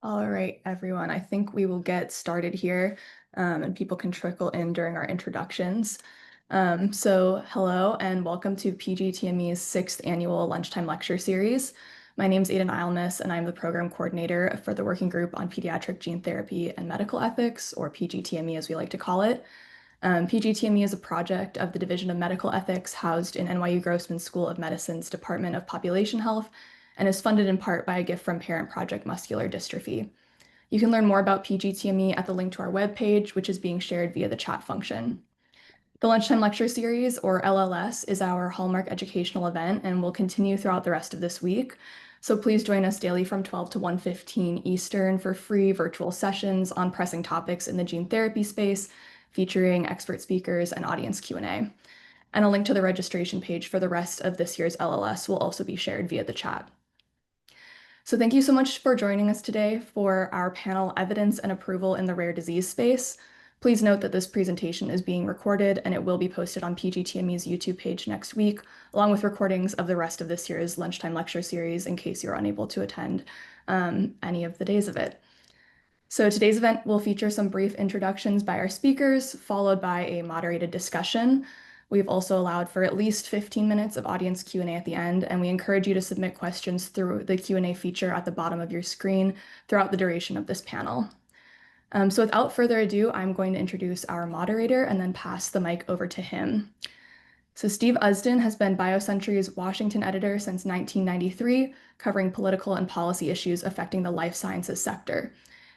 All right, everyone. I think we will get started here, and people can trickle in during our introductions. Hello and welcome to PGTME's sixth annual Lunchtime Lecture Series. My name is Aiden Ilmes, and I'm the program coordinator for the Working Group on Pediatric Gene Therapy and Medical Ethics, or PGTME as we like to call it. PGTME is a project of the Division of Medical Ethics housed in NYU Grossman School of Medicine's Department of Population Health and is funded in part by a gift from Parent Project Muscular Dystrophy. You can learn more about PGTME at the link to our webpage, which is being shared via the chat function. The Lunchtime Lecture Series, or LLS, is our hallmark educational event and will continue throughout the rest of this week. So please join us daily from 12 to 1:15 Eastern for free virtual sessions on pressing topics in the gene therapy space, featuring expert speakers and audience Q&A. And a link to the registration page for the rest of this year's LLS will also be shared via the chat. So thank you so much for joining us today for our panel Evidence and Approval in the Rare Disease Space. Please note that this presentation is being recorded and it will be posted on PGTME's YouTube page next week, along with recordings of the rest of this year's Lunchtime Lecture Series in case you're unable to attend any of the days of it. So today's event will feature some brief introductions by our speakers, followed by a moderated discussion. We've also allowed for at least 15 minutes of audience Q&A at the end, and we encourage you to submit questions through the Q&A feature at the bottom of your screen throughout the duration of this panel. So without further ado, I'm going to introduce our moderator and then pass the mic over to him. So Steve Usdin has been BioCentury's Washington editor since 1993, covering political and policy issues affecting the life sciences sector.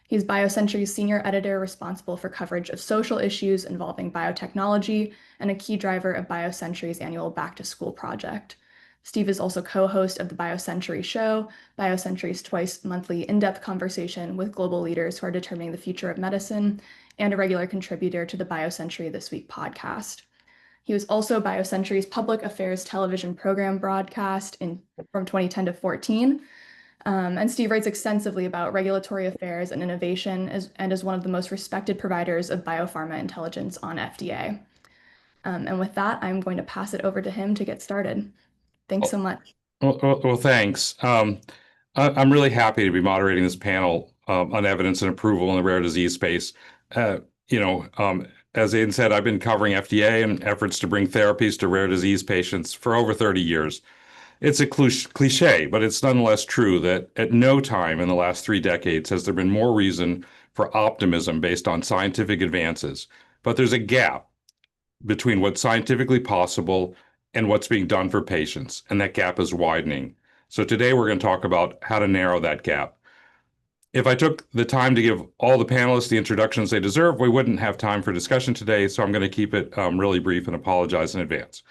He's BioCentury's senior editor responsible for coverage of social issues involving biotechnology and a key driver of BioCentury's annual Back to School project. Steve is also co-host of the BioCentury Show, BioCentury's twice-monthly in-depth conversation with global leaders who are determining the future of medicine, and a regular contributor to the BioCentury This Week podcast. He was also BioCentury's public affairs television program broadcast from 2010 to 14. And Steve writes extensively about regulatory affairs and innovation and is one of the most respected providers of biopharma intelligence on FDA. And with that, I'm going to pass it over to him to get started. Thanks so much. Well, thanks. I'm really happy to be moderating this panel on evidence and approval in the rare disease space. As Aidan said, I've been covering FDA and efforts to bring therapies to rare disease patients for over 30 years. It's a cliche, but it's nonetheless true that at no time in the last 3 decades has there been more reason for optimism based on scientific advances. But there's a gap between what's scientifically possible and what's being done for patients, and that gap is widening. So today we're going to talk about how to narrow that gap. If I took the time to give all the panelists the introductions they deserve, we wouldn't have time for discussion today, so I'm going to keep it really brief and apologize in advance.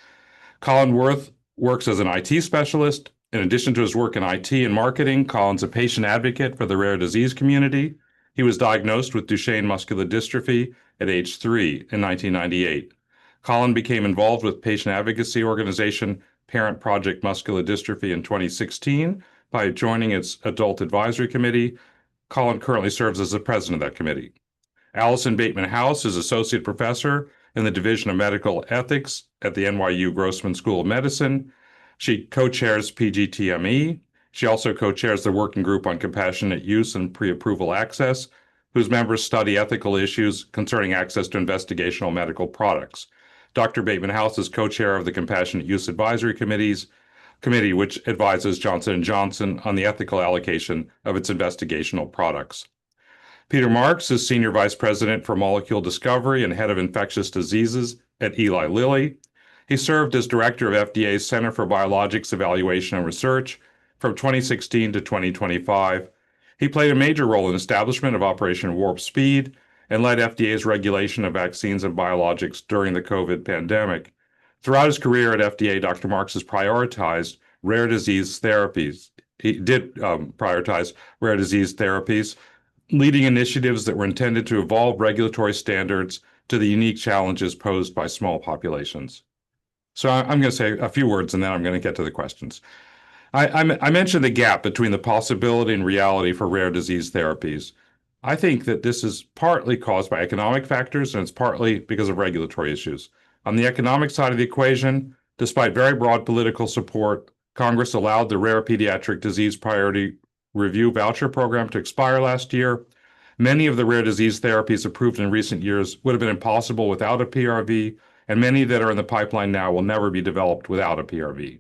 Colin Werth works as an IT specialist. In addition to his work in IT and marketing, Colin's a patient advocate for the rare disease community. He was diagnosed with Duchenne muscular dystrophy at age 3 in 1998. Colin became involved with patient advocacy organization Parent Project Muscular Dystrophy in 2016 by joining its adult advisory committee. Colin currently serves as the president of that committee. Alison Bateman-House is associate professor in the Division of Medical Ethics at the NYU Grossman School of Medicine. She co-chairs PGTME. She also co-chairs the Working Group on Compassionate Use and Pre-Approval Access, whose members study ethical issues concerning access to investigational medical products. Dr. Bateman-House is co-chair of the Compassionate Use Advisory Committee, which advises Johnson & Johnson on the ethical allocation of its investigational products. Peter Marks is Senior Vice President for Molecule Discovery and Head of Infectious Diseases at Eli Lilly. He served as Director of FDA's Center for Biologics Evaluation and Research from 2016 to 2025. He played a major role in the establishment of Operation Warp Speed and led FDA's regulation of vaccines and biologics during the COVID pandemic. Throughout his career at FDA, Dr. Marks has prioritized rare disease therapies. He did prioritize rare disease therapies, leading initiatives that were intended to evolve regulatory standards to the unique challenges posed by small populations. So I'm going to say a few words and then I'm going to get to the questions. I mentioned the gap between the possibility and reality for rare disease therapies. I think that this is partly caused by economic factors and it's partly because of regulatory issues. On the economic side of the equation, despite very broad political support, Congress allowed the Rare Pediatric Disease Priority review voucher program to expire last year. Many of the rare disease therapies approved in recent years would have been impossible without a PRV, and many that are in the pipeline now will never be developed without a PRV.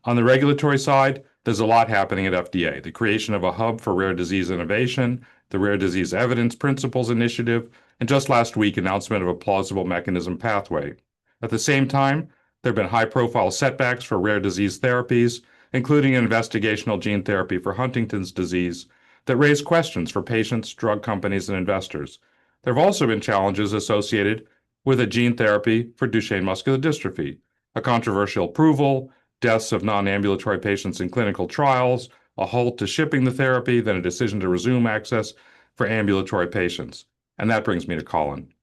On the regulatory side, there's a lot happening at FDA. The creation of a hub for rare disease innovation, the Rare Disease Evidence Principles Initiative, and just last week, announcement of a plausible mechanism pathway. At the same time, there have been high-profile setbacks for rare disease therapies, including investigational gene therapy for Huntington's disease, that raise questions for patients, drug companies, and investors. There have also been challenges associated with a gene therapy for Duchenne muscular dystrophy, a controversial approval, deaths of non-ambulatory patients in clinical trials, a halt to shipping the therapy, then a decision to resume access for ambulatory patients. And that brings me to Colin.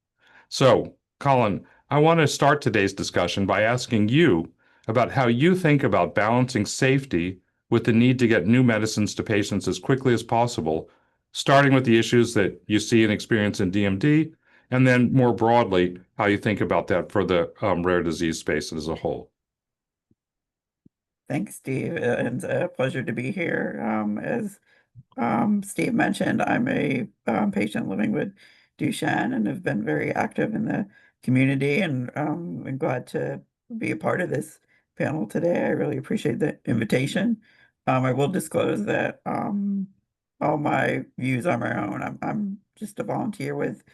So, Colin, I want to start today's discussion by asking you about how you think about balancing safety with the need to get new medicines to patients as quickly as possible, starting with the issues that you see and experience in DMD, and then more broadly, how you think about that for the rare disease space as a whole. Thanks, Steve, and a pleasure to be here. As Steve mentioned, I'm a patient living with Duchenne and have been very active in the community, and I'm glad to be a part of this panel today. I really appreciate the invitation. I will disclose that all my views are my own. I'm just a volunteer with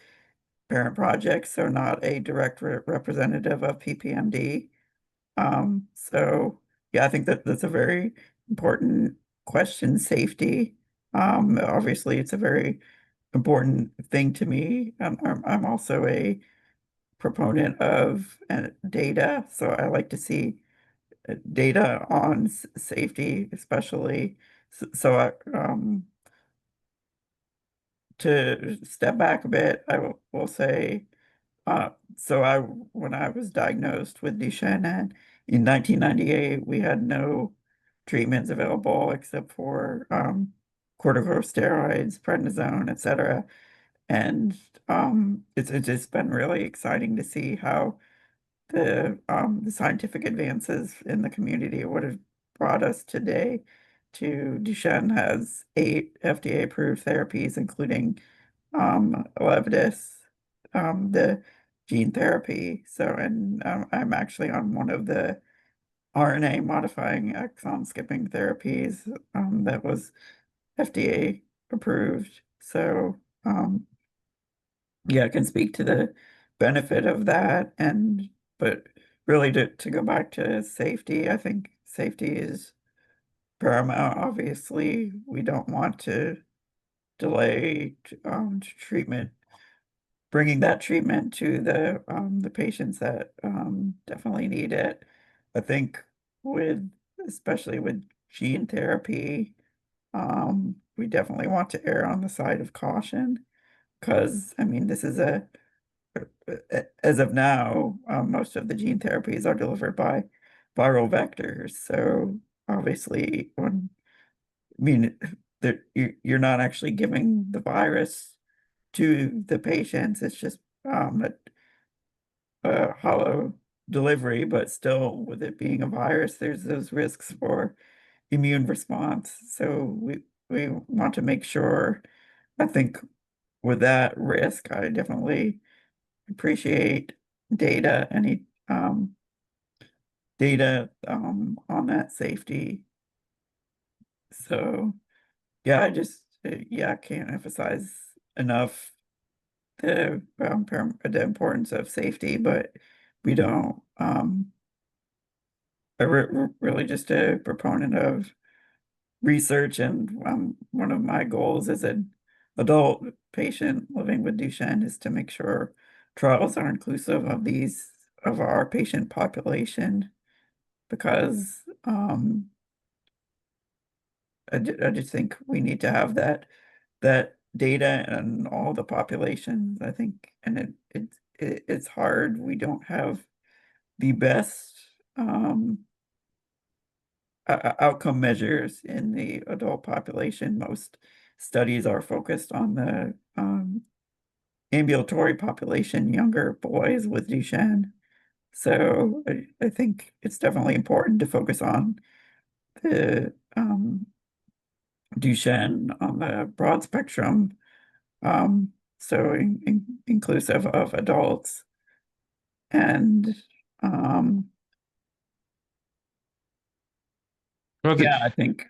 Parent Project, so not a direct representative of PPMD. So yeah, I think that that's a very important question, safety. Obviously it's a very important thing to me. I'm also a proponent of data, so I like to see data on safety, especially. To step back a bit, I will say, when I was diagnosed with Duchenne in 1998, we had no treatments available except for corticosteroids, prednisone, etc. And it's just been really exciting to see how the scientific advances in the community would have brought us today to Duchenne has 8 FDA-approved therapies, including Elevidys, the gene therapy. So, and I'm actually on one of the RNA modifying exon skipping therapies that was FDA approved. So, yeah, I can speak to the benefit of that. But really to go back to safety, I think safety is paramount. Obviously, we don't want to delay treatment, bringing that treatment to the patients that definitely need it. I think especially with gene therapy, we definitely want to err on the side of caution, because I mean this is as of now, most of the gene therapies are delivered by viral vectors. So obviously, I mean, you're not actually giving the virus to the patients. It's just a hollow delivery, but still, with it being a virus, there's those risks for immune response. So we want to make sure. I think with that risk, I definitely appreciate any data on that safety. So yeah, I can't emphasize enough the importance of safety, but we don't. I'm really just a proponent of research, and one of my goals as an adult patient living with Duchenne is to make sure trials are inclusive of our patient population, because I just think we need to have that data and all the populations. I think, and it's hard. We don't have the best outcome measures in the adult population. Most studies are focused on the ambulatory population, younger boys with Duchenne. So I think it's definitely important to focus on the Duchenne on the broad spectrum, so inclusive of adults. And yeah, I think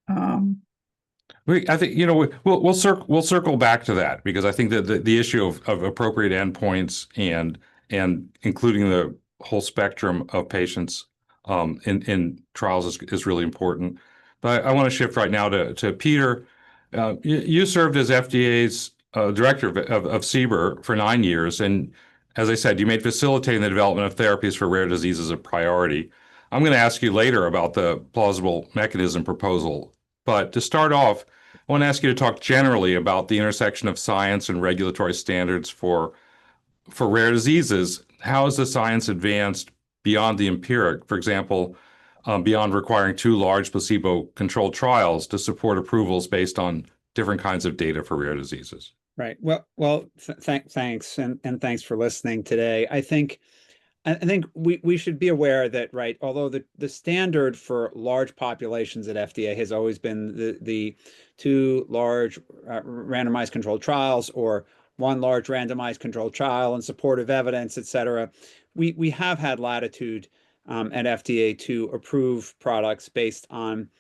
I think we'll circle back to that, because I think that the issue of appropriate endpoints and including the whole spectrum of patients in trials is really important. But I want to shift right now to Peter. You served as FDA's director of CBER for 9 years, and as I said, you made facilitating the development of therapies for rare diseases a priority. I'm going to ask you later about the plausible mechanism proposal, but to start off, I want to ask you to talk generally about the intersection of science and regulatory standards for rare diseases. How has the science advanced beyond the empiric? For example, beyond requiring two large placebo-controlled trials to support approvals based on different kinds of data for rare diseases. Right. Thanks, and thanks for listening today. I think we should be aware that, right, although the standard for large populations at FDA has always been the two large randomized controlled trials, or one large randomized controlled trial and supportive evidence, et cetera, we have had latitude at FDA to approve products based on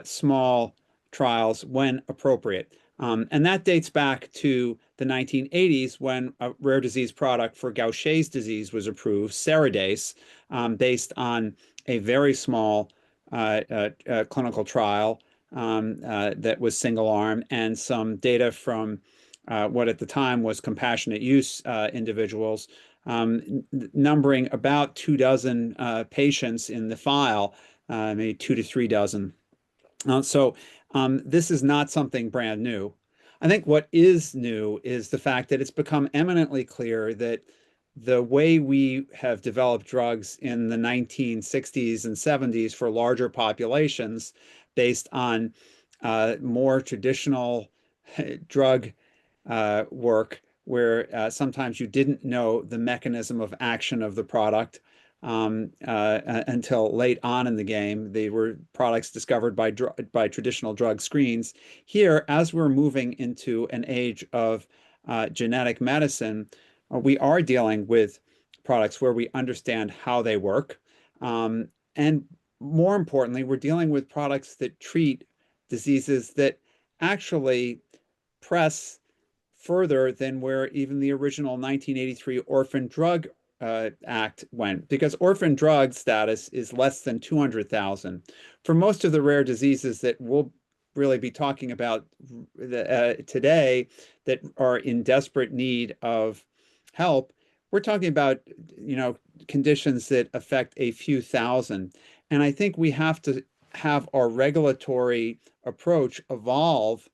small trials when appropriate. And that dates back to the 1980s, when a rare disease product for Gaucher's disease was approved, Ceridase, based on a very small clinical trial that was single arm, and some data from what at the time was compassionate use individuals, numbering about 24 patients in the file, maybe 2 to 3 dozen. So this is not something brand new. I think what is new is the fact that it's become eminently clear that the way we have developed drugs in the 1960s and 70s for larger populations, based on more traditional drug work, where sometimes you didn't know the mechanism of action of the product until late on in the game. They were products discovered by traditional drug screens. Here, as we're moving into an age of genetic medicine, we are dealing with products where we understand how they work. And more importantly, we're dealing with products that treat diseases that actually press further than where even the original 1983 Orphan Drug Act went, because orphan drug status is less than 200,000. For most of the rare diseases that we'll really be talking about today, that are in desperate need of help, we're talking about, conditions that affect a few thousand. And I think we have to have our regulatory approach evolve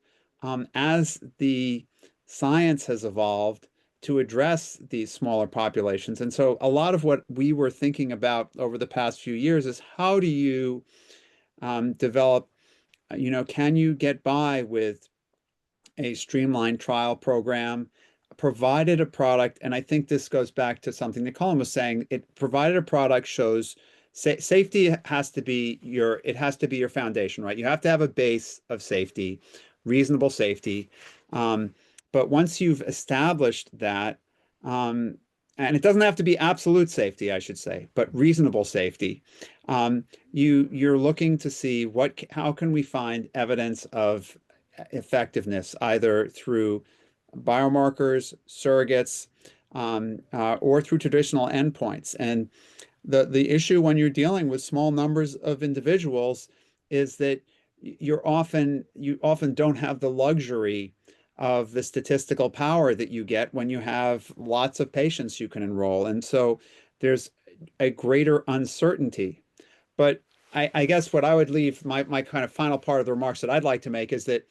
as the science has evolved to address these smaller populations. And so a lot of what we were thinking about over the past few years is, how do you develop, can you get by with a streamlined trial program, provided a product, and I think this goes back to something that Colin was saying, it provided a product shows safety has to be your foundation, right? You have to have a base of safety, reasonable safety. But once you've established that, and it doesn't have to be absolute safety, I should say, but reasonable safety, you're looking to see how can we find evidence of effectiveness, either through biomarkers, surrogates, or through traditional endpoints. And the issue when you're dealing with small numbers of individuals is that you often don't have the luxury of the statistical power that you get when you have lots of patients you can enroll. And so there's a greater uncertainty. But I guess what I would leave, my kind of final part of the remarks that I'd like to make, is that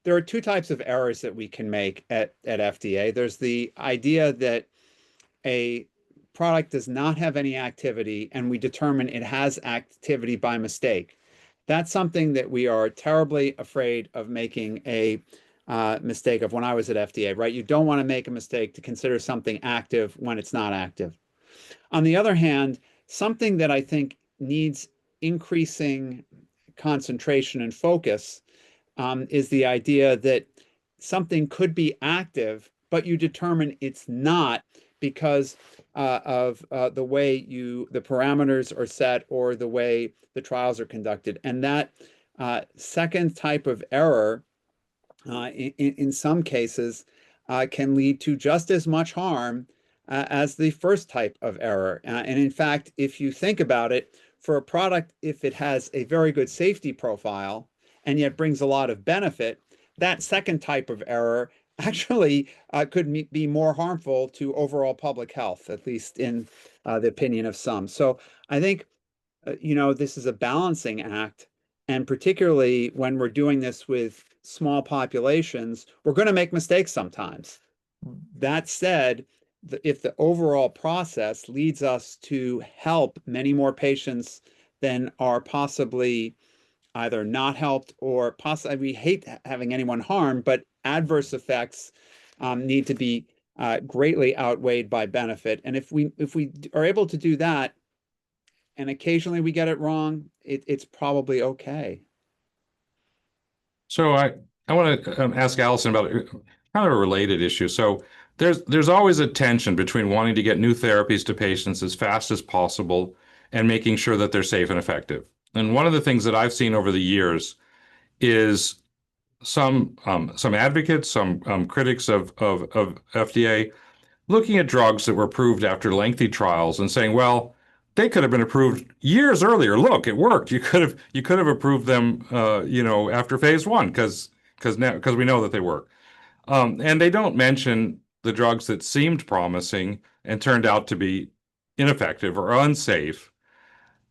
there are two types of errors that we can make at FDA. There's the idea that a product does not have any activity and we determine it has activity by mistake. That's something that we are terribly afraid of making a mistake of when I was at FDA, right? You don't want to make a mistake to consider something active when it's not active. On the other hand, something that I think needs increasing concentration and focus is the idea that something could be active, but you determine it's not because of the way the parameters are set or the way the trials are conducted. And that second type of error, in some cases, can lead to just as much harm as the first type of error. And in fact, if you think about it, for a product, if it has a very good safety profile and yet brings a lot of benefit, that second type of error actually could be more harmful to overall public health, at least in the opinion of some. So I think, this is a balancing act. And particularly when we're doing this with small populations, we're going to make mistakes sometimes. That said, if the overall process leads us to help many more patients than are possibly either not helped or possibly, we hate having anyone harmed, but adverse effects need to be greatly outweighed by benefit. And if we are able to do that, and occasionally we get it wrong, it's probably okay. So I want to ask Alison about kind of a related issue. So there's always a tension between wanting to get new therapies to patients as fast as possible and making sure that they're safe and effective. And one of the things that I've seen over the years is some advocates, some critics of FDA looking at drugs that were approved after lengthy trials and saying, well, they could have been approved years earlier. Look, it worked. You could have approved them, after phase one because we know that they work. And they don't mention the drugs that seemed promising and turned out to be ineffective or unsafe.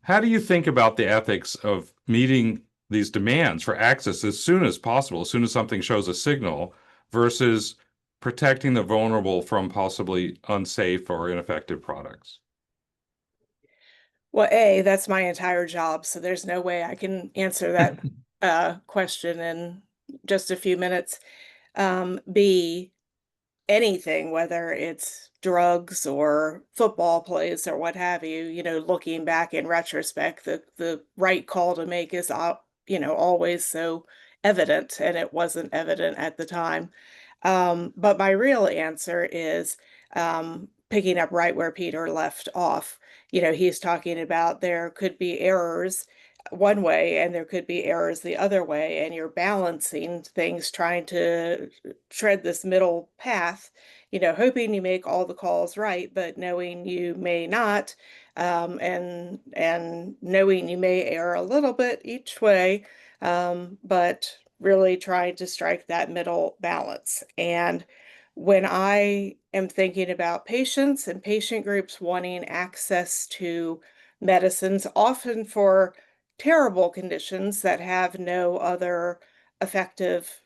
How do you think about the ethics of meeting these demands for access as soon as possible, as soon as something shows a signal, versus protecting the vulnerable from possibly unsafe or ineffective products? Well, that's my entire job, so there's no way I can answer that question in just a few minutes. B, anything, whether it's drugs or football plays or what have you, looking back in retrospect, the right call to make is, always so evident, and it wasn't evident at the time. But my real answer is picking up right where Peter left off. He's talking about there could be errors one way and there could be errors the other way, and you're balancing things, trying to tread this middle path, hoping you make all the calls right, but knowing you may not, and knowing you may err a little bit each way, but really trying to strike that middle balance. And when I am thinking about patients and patient groups wanting access to medicines, often for terrible conditions that have no effective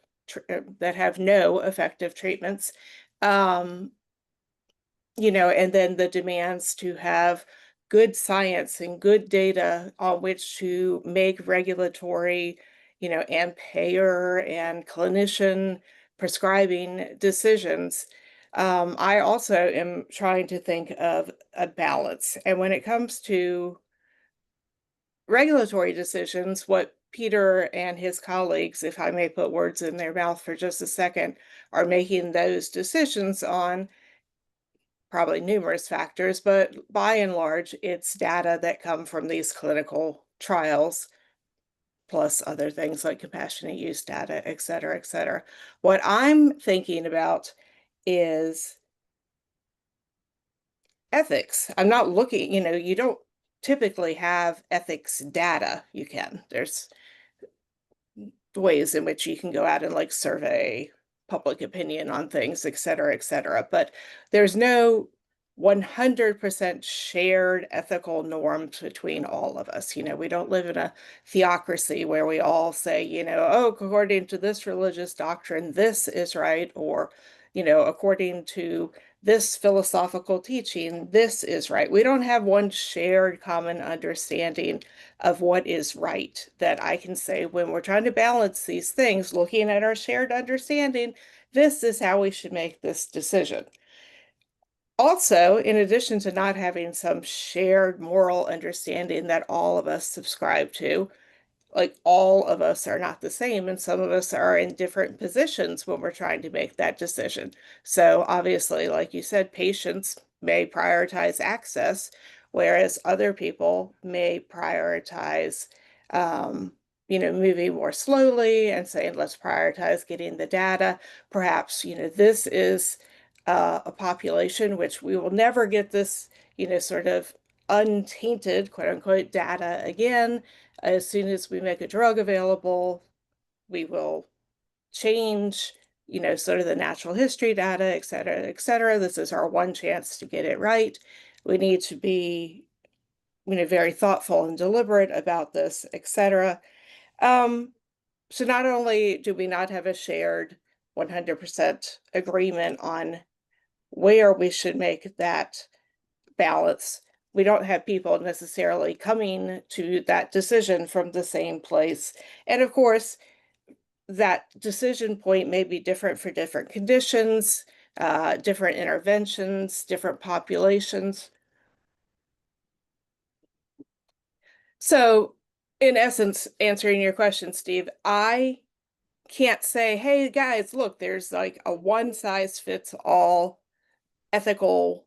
treatments, um, and then the demands to have good science and good data on which to make regulatory, and payer and clinician prescribing decisions. I also am trying to think of a balance. And when it comes to regulatory decisions, what Peter and his colleagues, if I may put words in their mouth for just a second, are making those decisions on probably numerous factors, but by and large, it's data that come from these clinical trials, plus other things like compassionate use data, et cetera, et cetera. What I'm thinking about is ethics. I'm not looking, you don't typically have ethics data. There's ways in which you can go out and like survey public opinion on things, et cetera, et cetera. But there's no 100% shared ethical norms between all of us. We don't live in a theocracy where we all say, oh, according to this religious doctrine, this is right, or, according to this philosophical teaching, this is right. We don't have one shared common understanding of what is right that I can say when we're trying to balance these things, looking at our shared understanding, this is how we should make this decision. Also, in addition to not having some shared moral understanding that all of us subscribe to, like all of us are not the same, and some of us are in different positions when we're trying to make that decision. So obviously, like you said, patients may prioritize access, whereas other people may prioritize, moving more slowly and saying, let's prioritize getting the data. Perhaps, this is a population which we will never get this, sort of untainted, quote unquote, data again. As soon as we make a drug available, we will change, sort of the natural history data, et cetera, et cetera. This is our one chance to get it right. We need to be, very thoughtful and deliberate about this, et cetera. So not only do we not have a shared 100% agreement on where we should make that balance, we don't have people necessarily coming to that decision from the same place. And of course, that decision point may be different for different conditions, different interventions, different populations. So, in essence, answering your question, Steve, I can't say, hey guys, look, there's like a one size fits all ethical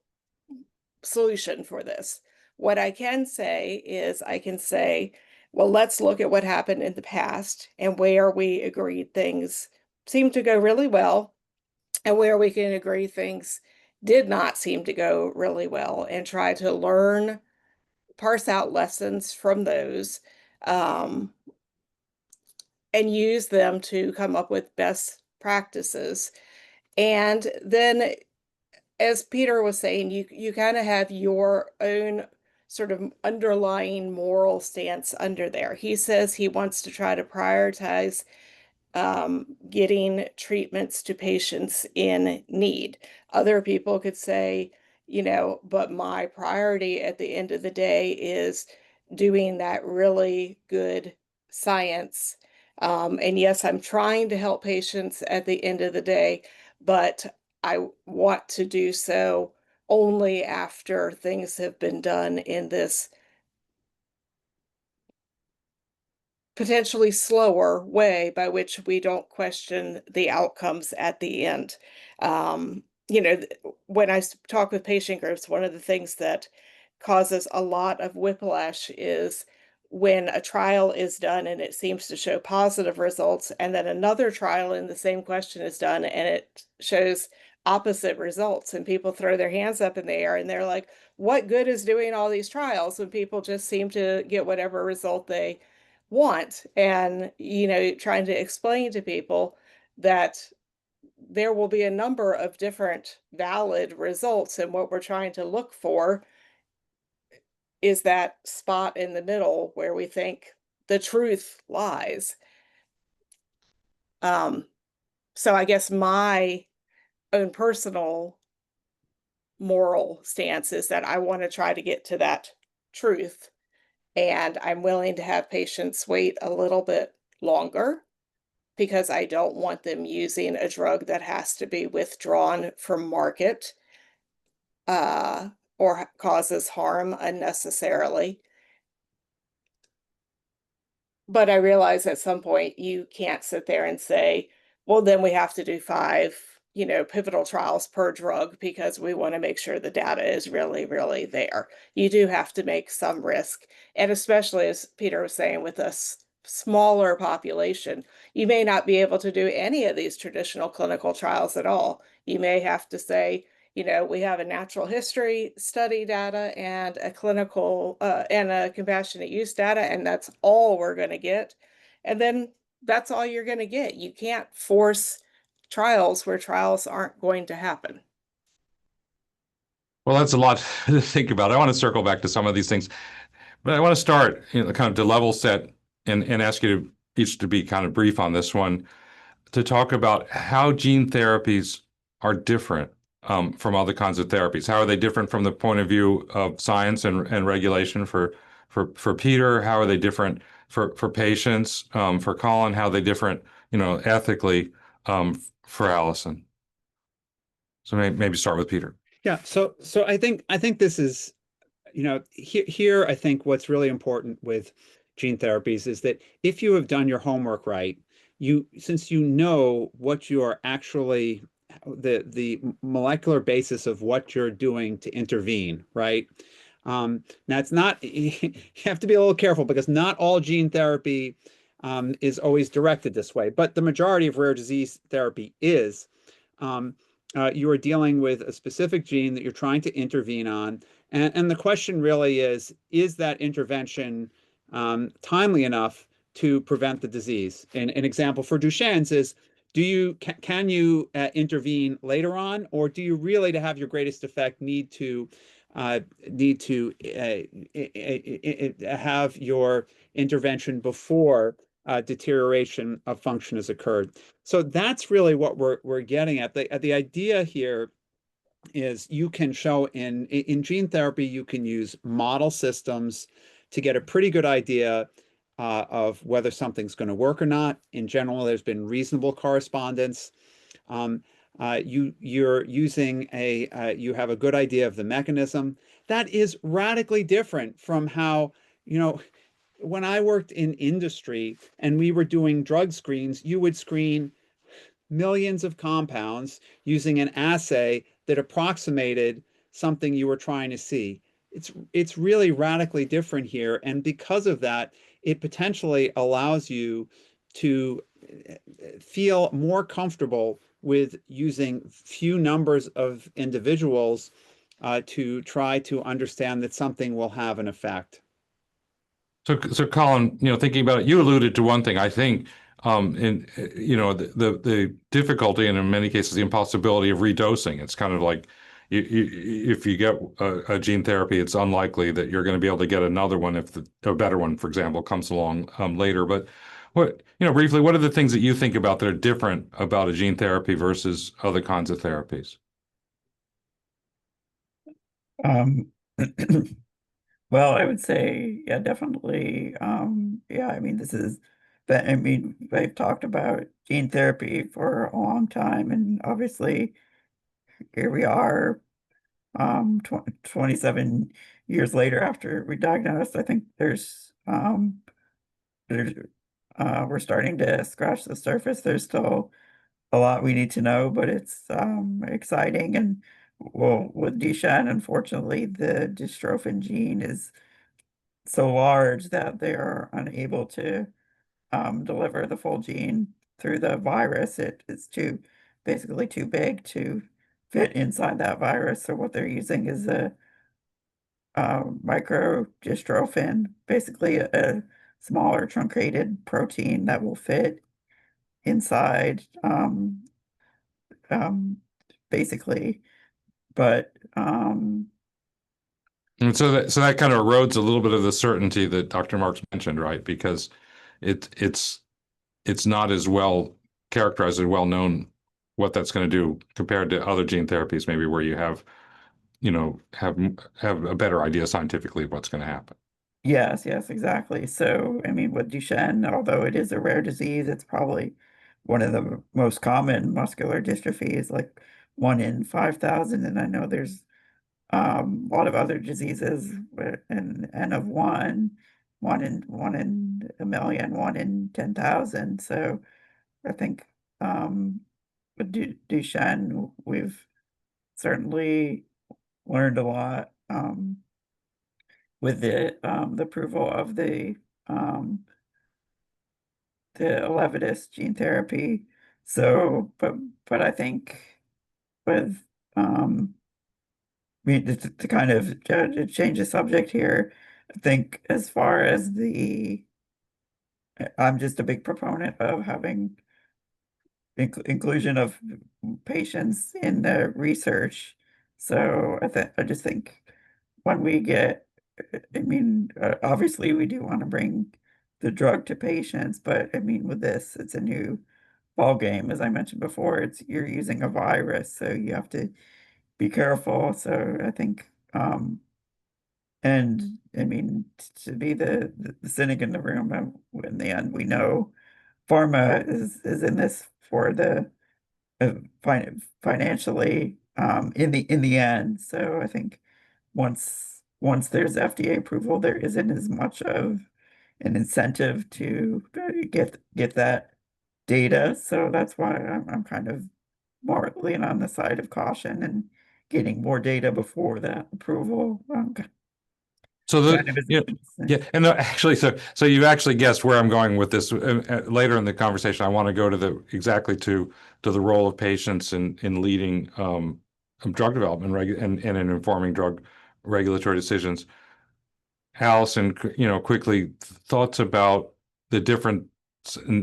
solution for this. What I can say is I can say, well, let's look at what happened in the past and where we agreed things seemed to go really well and where we can agree things did not seem to go really well, and try to learn, parse out lessons from those, um, and use them to come up with best practices. And then, as Peter was saying, you kind of have your own sort of underlying moral stance under there. He says he wants to try to prioritize getting treatments to patients in need. Other people could say, but my priority at the end of the day is doing that really good science. And yes, I'm trying to help patients at the end of the day, but I want to do so only after things have been done in this potentially slower way by which we don't question the outcomes at the end. When I talk with patient groups, one of the things that causes a lot of whiplash is when a trial is done and it seems to show positive results, and then another trial in the same question is done and it shows opposite results, and people throw their hands up in the air and they're like, what good is doing all these trials when people just seem to get whatever result they want? And trying to explain to people that there will be a number of different valid results, and what we're trying to look for is that spot in the middle where we think the truth lies. So I guess my own personal moral stance is that I want to try to get to that truth, and I'm willing to have patients wait a little bit longer because I don't want them using a drug that has to be withdrawn from market, or causes harm unnecessarily. But I realize at some point you can't sit there and say, well, then we have to do 5, pivotal trials per drug because we want to make sure the data is really, really there. You do have to make some risk. And especially, as Peter was saying, with a smaller population, you may not be able to do any of these traditional clinical trials at all. You may have to say, we have a natural history study data and a clinical and a compassionate use data, and that's all we're going to get. And then that's all you're going to get. You can't force trials where trials aren't going to happen. Well, that's a lot to think about. I want to circle back to some of these things, but I want to start, kind of to level set and ask you to each to be kind of brief on this one, to talk about how gene therapies are different from other kinds of therapies. How are they different from the point of view of science and regulation for Peter? How are they different for patients? For Colin, how are they different, ethically for Alison? So maybe start with Peter. Yeah. So I think this is, here I think what's really important with gene therapies is that if you have done your homework right, since you know what you are actually the molecular basis of what you're doing to intervene, right? Now it's not, you have to be a little careful because not all gene therapy is always directed this way, but the majority of rare disease therapy is. You are dealing with a specific gene that you're trying to intervene on. And the question really is that intervention timely enough to prevent the disease? And an example for Duchenne's is, can you intervene later on, or do you really, to have your greatest effect, need to have your intervention before deterioration of function has occurred? So that's really what we're getting at. The idea here is you can show in gene therapy, you can use model systems to get a pretty good idea of whether something's going to work or not. In general, there's been reasonable correspondence. You're using you have a good idea of the mechanism. That is radically different from how, when I worked in industry and we were doing drug screens, you would screen millions of compounds using an assay that approximated something you were trying to see. It's really radically different here. And because of that, it potentially allows you to feel more comfortable with using few numbers of individuals to try to understand that something will have an effect. So Colin, thinking about it, you alluded to one thing, I think, the difficulty and in many cases the impossibility of redosing. It's kind of like if you get a gene therapy, it's unlikely that you're going to be able to get another one if a better one, for example, comes along later. But briefly, what are the things that you think about that are different about a gene therapy versus other kinds of therapies? Well, I would say, yeah, definitely. Yeah, I mean, they've talked about gene therapy for a long time, and obviously here we are, 27 years later after we diagnosed. I think we're starting to scratch the surface. There's still a lot we need to know, but it's exciting. And well, with Duchenne, unfortunately, the dystrophin gene is so large that they are unable to deliver the full gene through the virus. It is basically too big to fit inside that virus. So what they're using is a micro dystrophin, basically a smaller truncated protein that will fit inside, basically. But And so that kind of erodes a little bit of the certainty that Dr. Marks mentioned, right? Because it's not as well characterized and well known what that's going to do compared to other gene therapies, maybe where you have a better idea scientifically of what's going to happen. yes, exactly. So, I mean, with Duchenne, although it is a rare disease, it's probably one of the most common muscular dystrophies, like 1 in 5,000. And I know there's a lot of other diseases with an N of one in a million, 1 in 10,000. So I think with Duchenne, we've certainly learned a lot with the approval of the Elevidys gene therapy. So, but I think with I mean, to kind of to change the subject here, I think as far as I'm just a big proponent of having inclusion of patients in the research. So I just think when we get, I mean, obviously we do want to bring the drug to patients, but I mean, with this, it's a new ball game. As I mentioned before, you're using a virus, so you have to be careful. So I think, and I mean, to be the cynic in the room, in the end, we know pharma is in this for the financially in the end. So I think once there's FDA approval, there isn't as much of an incentive to get that data. So that's why I'm kind of more lean on the side of caution and getting more data before that approval. So Kind of is interesting. yeah, and actually, so you've actually guessed where I'm going with this. Later in the conversation, I want to go to exactly to the role of patients in leading drug development and in informing drug regulatory decisions. Alison, quickly thoughts about the different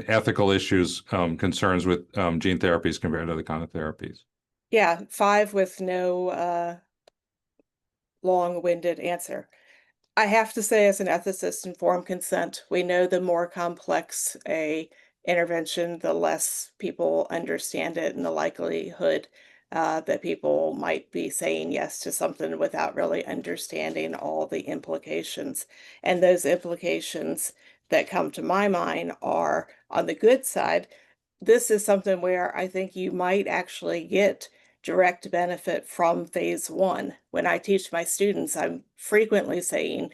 ethical issues, concerns with gene therapies compared to the kind of therapies. Yeah, 5 with no long-winded answer. I have to say, as an ethicist, informed consent, we know the more complex a intervention, the less people understand it, and the likelihood that people might be saying yes to something without really understanding all the implications. And those implications that come to my mind are, on the good side, this is something where I think you might actually get direct benefit from phase 1. When I teach my students, I'm frequently saying,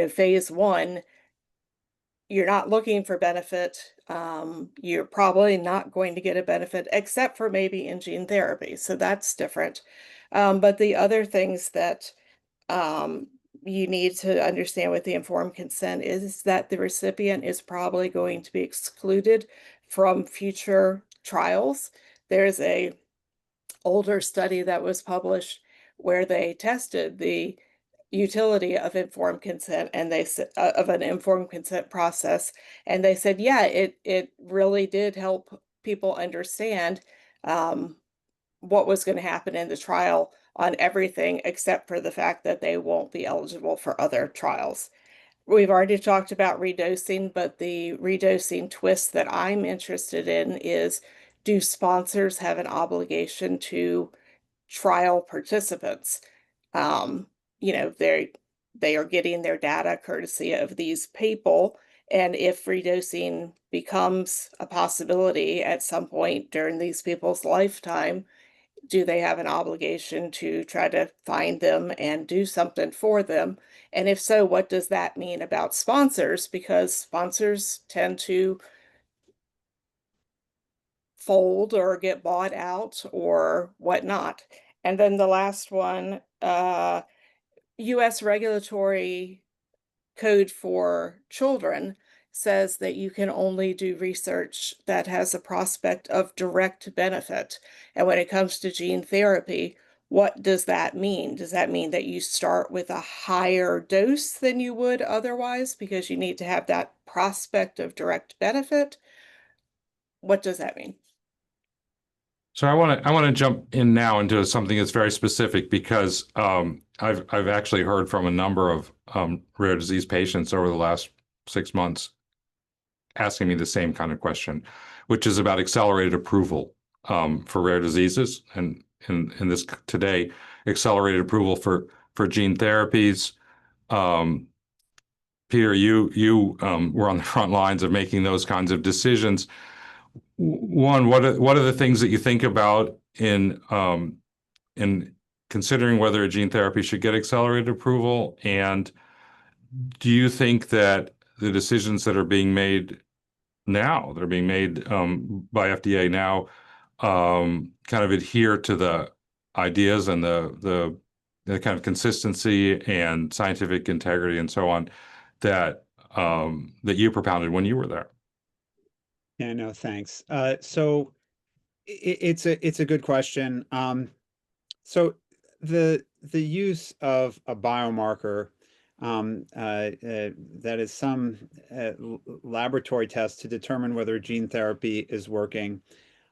phase 1, you're not looking for benefit. You're probably not going to get a benefit except for maybe in gene therapy. So that's different. But the other things that um, you need to understand with the informed consent is that the recipient is probably going to be excluded from future trials. There's a older study that was published where they tested the utility of informed consent, and they said of an informed consent process, and they said, yeah, it really did help people understand um, what was going to happen in the trial on everything except for the fact that they won't be eligible for other trials. We've already talked about redosing, but the redosing twist that I'm interested in is, do sponsors have an obligation to trial participants? Um, they are getting their data courtesy of these people, and if redosing becomes a possibility at some point during these people's lifetime, do they have an obligation to try to find them and do something for them? And if so, what does that mean about sponsors? Because sponsors tend to fold or get bought out or whatnot. And then the last one, US regulatory code for children says that you can only do research that has a prospect of direct benefit. And when it comes to gene therapy, what does that mean? Does that mean that you start with a higher dose than you would otherwise because you need to have that prospect of direct benefit? What does that mean? So I want to jump in now into something that's very specific because I've actually heard from a number of rare disease patients over the last 6 months asking me the same kind of question, which is about accelerated approval for rare diseases, and in this today, accelerated approval for gene therapies. Peter, you were on the front lines of making those kinds of decisions. One, what are the things that you think about in considering whether a gene therapy should get accelerated approval? And do you think that the decisions that are being made now, that are being made by FDA now, kind of adhere to the ideas and the kind of consistency and scientific integrity and so on that that you propounded when you were there? Yeah, no, thanks. So it's a good question. So the use of a biomarker that is some laboratory test to determine whether gene therapy is working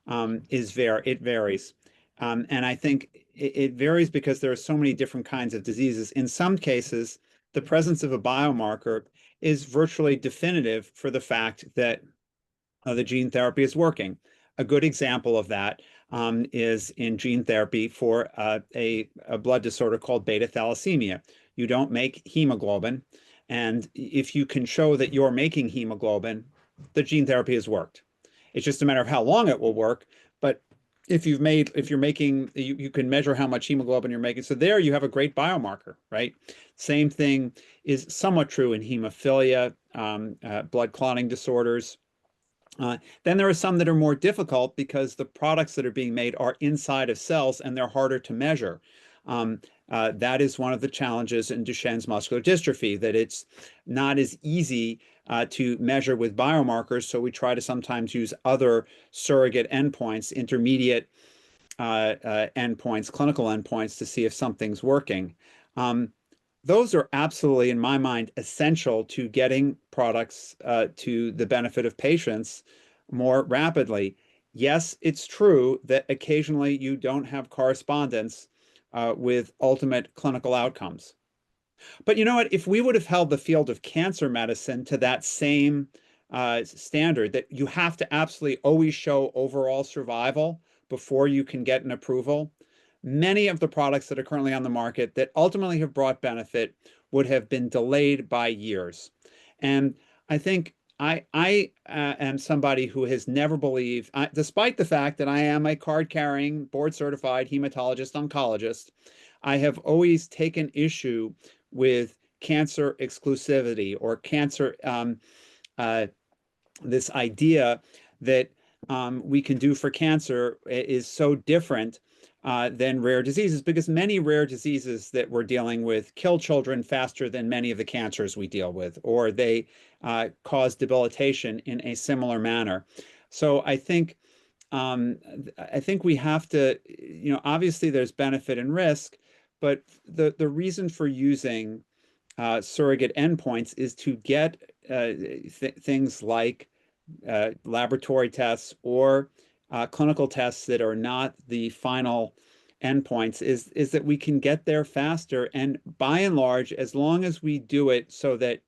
it varies. And I think it varies because there are so many different kinds of diseases. In some cases, the presence of a biomarker is virtually definitive for the fact that the gene therapy is working. A good example of that is in gene therapy for a blood disorder called beta thalassemia. You don't make hemoglobin, and if you can show that you're making hemoglobin, the gene therapy has worked. It's just a matter of how long it will work. But if you're making, you can measure how much hemoglobin you're making. So there you have a great biomarker, right? Same thing is somewhat true in hemophilia. blood clotting disorders. Then there are some that are more difficult because the products that are being made are inside of cells and they're harder to measure. That is one of the challenges in Duchenne's muscular dystrophy, that it's not as easy to measure with biomarkers. So we try to sometimes use other surrogate endpoints, intermediate endpoints, clinical endpoints, to see if something's working. Those are absolutely, in my mind, essential to getting products to the benefit of patients more rapidly. Yes, it's true that occasionally you don't have correspondence with ultimate clinical outcomes. But you know what? If we would have held the field of cancer medicine to that same standard, that you have to absolutely always show overall survival before you can get an approval, many of the products that are currently on the market that ultimately have brought benefit would have been delayed by years. And I think I am somebody who has never believed, despite the fact that I am a card-carrying, board-certified hematologist oncologist, I have always taken issue with cancer exclusivity, or cancer, this idea that we can do for cancer is so different than rare diseases, because many rare diseases that we're dealing with kill children faster than many of the cancers we deal with, or they cause debilitation in a similar manner. So I think we have to, obviously there's benefit and risk, but the reason for using surrogate endpoints is to get things like laboratory tests or clinical tests that are not the final endpoints, is that we can get there faster. And by and large, as long as we do it so that,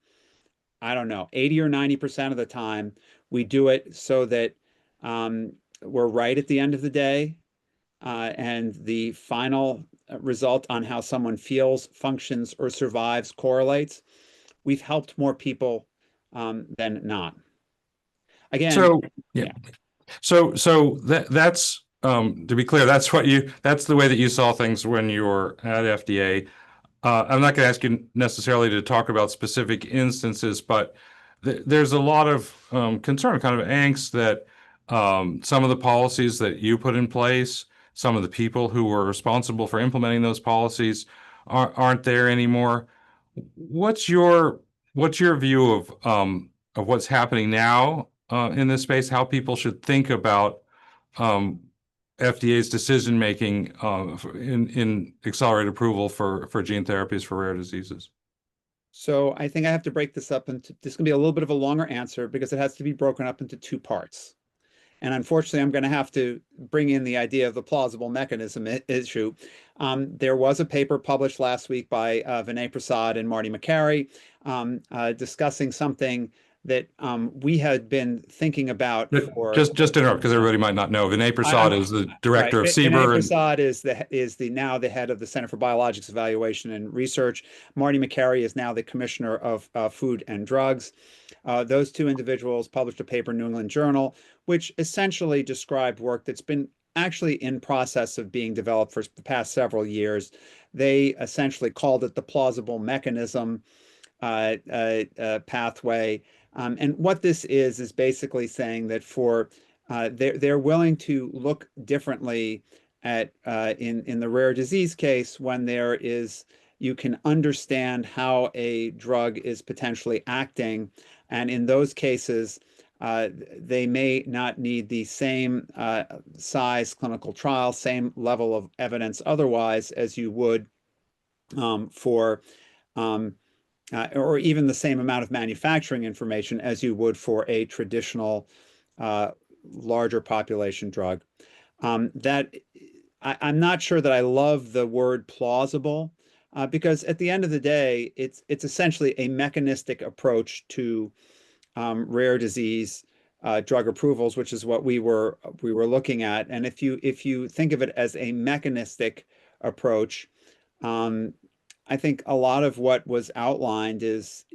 I don't know, 80 or 90% of the time, we do it so that we're right at the end of the day, and the final result on how someone feels, functions, or survives correlates, we've helped more people than not. Again, So yeah. So that's to be clear, that's the way that you saw things when you were at FDA. I'm not going to ask you necessarily to talk about specific instances, but there's a lot of concern, kind of angst, that some of the policies that you put in place, some of the people who were responsible for implementing those policies aren't there anymore. What's your view of what's happening now in this space? How people should think about FDA's decision making in accelerated approval for gene therapies for rare diseases? So I think I have to break this up into, this is going to be a little bit of a longer answer because it has to be broken up into two parts. And unfortunately, I'm going to have to bring in the idea of the plausible mechanism issue. There was a paper published last week by Vinay Prasad and Marty McCary discussing something that we had been thinking about for. Just to interrupt, because everybody might not know, Vinay Prasad is the director of CBER. Vinay Prasad is now the head of the Center for Biologics Evaluation and Research. Marty McCary is now the commissioner of Food and Drugs. Those two individuals published a paper in New England Journal, which essentially described work that's been actually in process of being developed for the past several years. They essentially called it the plausible mechanism pathway. And what this is basically saying that for they're willing to look differently at in the rare disease case when there is, you can understand how a drug is potentially acting, and in those cases they may not need the same size clinical trial, same level of evidence otherwise as you would for or even the same amount of manufacturing information as you would for a traditional larger population drug. That I'm not sure that I love the word plausible because at the end of the day, it's essentially a mechanistic approach to rare disease drug approvals, which is what we were looking at. And if you think of it as a mechanistic approach, I think a lot of what was outlined is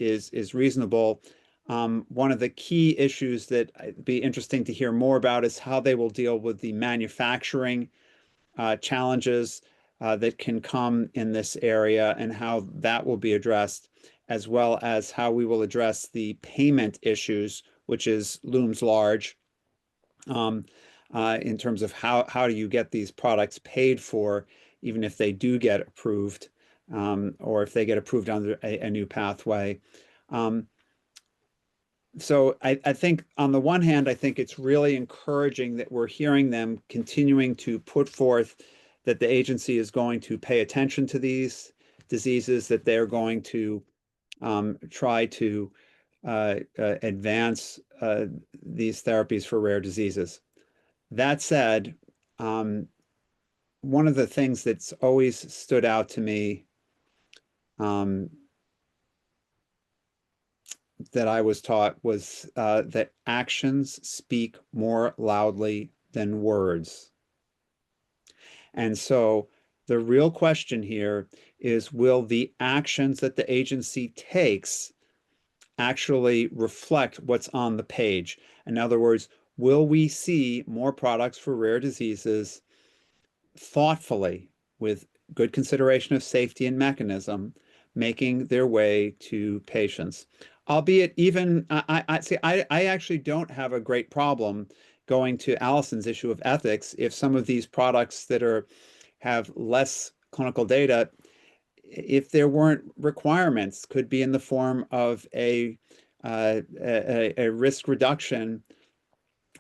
reasonable. One of the key issues that it'd be interesting to hear more about is how they will deal with the manufacturing challenges that can come in this area and how that will be addressed. as well as how we will address the payment issues, which looms large in terms of how do you get these products paid for, even if they do get approved, or if they get approved under a new pathway. So I think on the one hand, I think it's really encouraging that we're hearing them continuing to put forth that the agency is going to pay attention to these diseases, that they're going to try to advance these therapies for rare diseases. That said, one of the things that's always stood out to me that I was taught was that actions speak more loudly than words. And so the real question here is, will the actions that the agency takes actually reflect what's on the page? In other words, will we see more products for rare diseases thoughtfully, with good consideration of safety and mechanism, making their way to patients? Albeit even, I actually don't have a great problem going to Alison's issue of ethics if some of these products that have less clinical data, if there weren't requirements, could be in the form of a risk reduction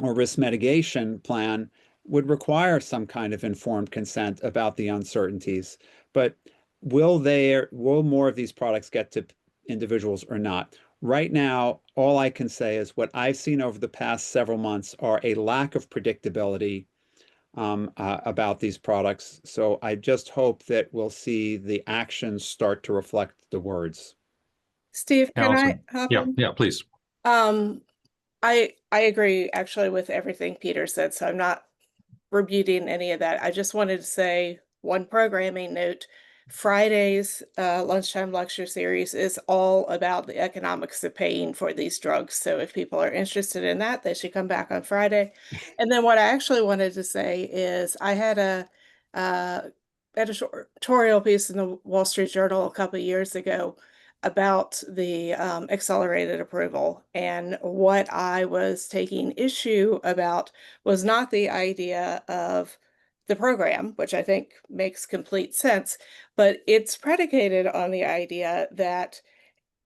or risk mitigation plan, would require some kind of informed consent about the uncertainties. But will more of these products get to individuals or not? Right now, all I can say is what I've seen over the past several months are a lack of predictability about these products. So I just hope that we'll see the actions start to reflect the words. Steve, can Alison. I hop Yeah, in? yeah, please. I agree actually with everything Peter said, so I'm not rebuting any of that. I just wanted to say one programming note. Friday's lunchtime lecture series is all about the economics of paying for these drugs. So if people are interested in that, they should come back on Friday. And then what I actually wanted to say is I had a editorial piece in the Wall Street Journal a couple of years ago about the accelerated approval. And what I was taking issue about was not the idea of the program, which I think makes complete sense, but it's predicated on the idea that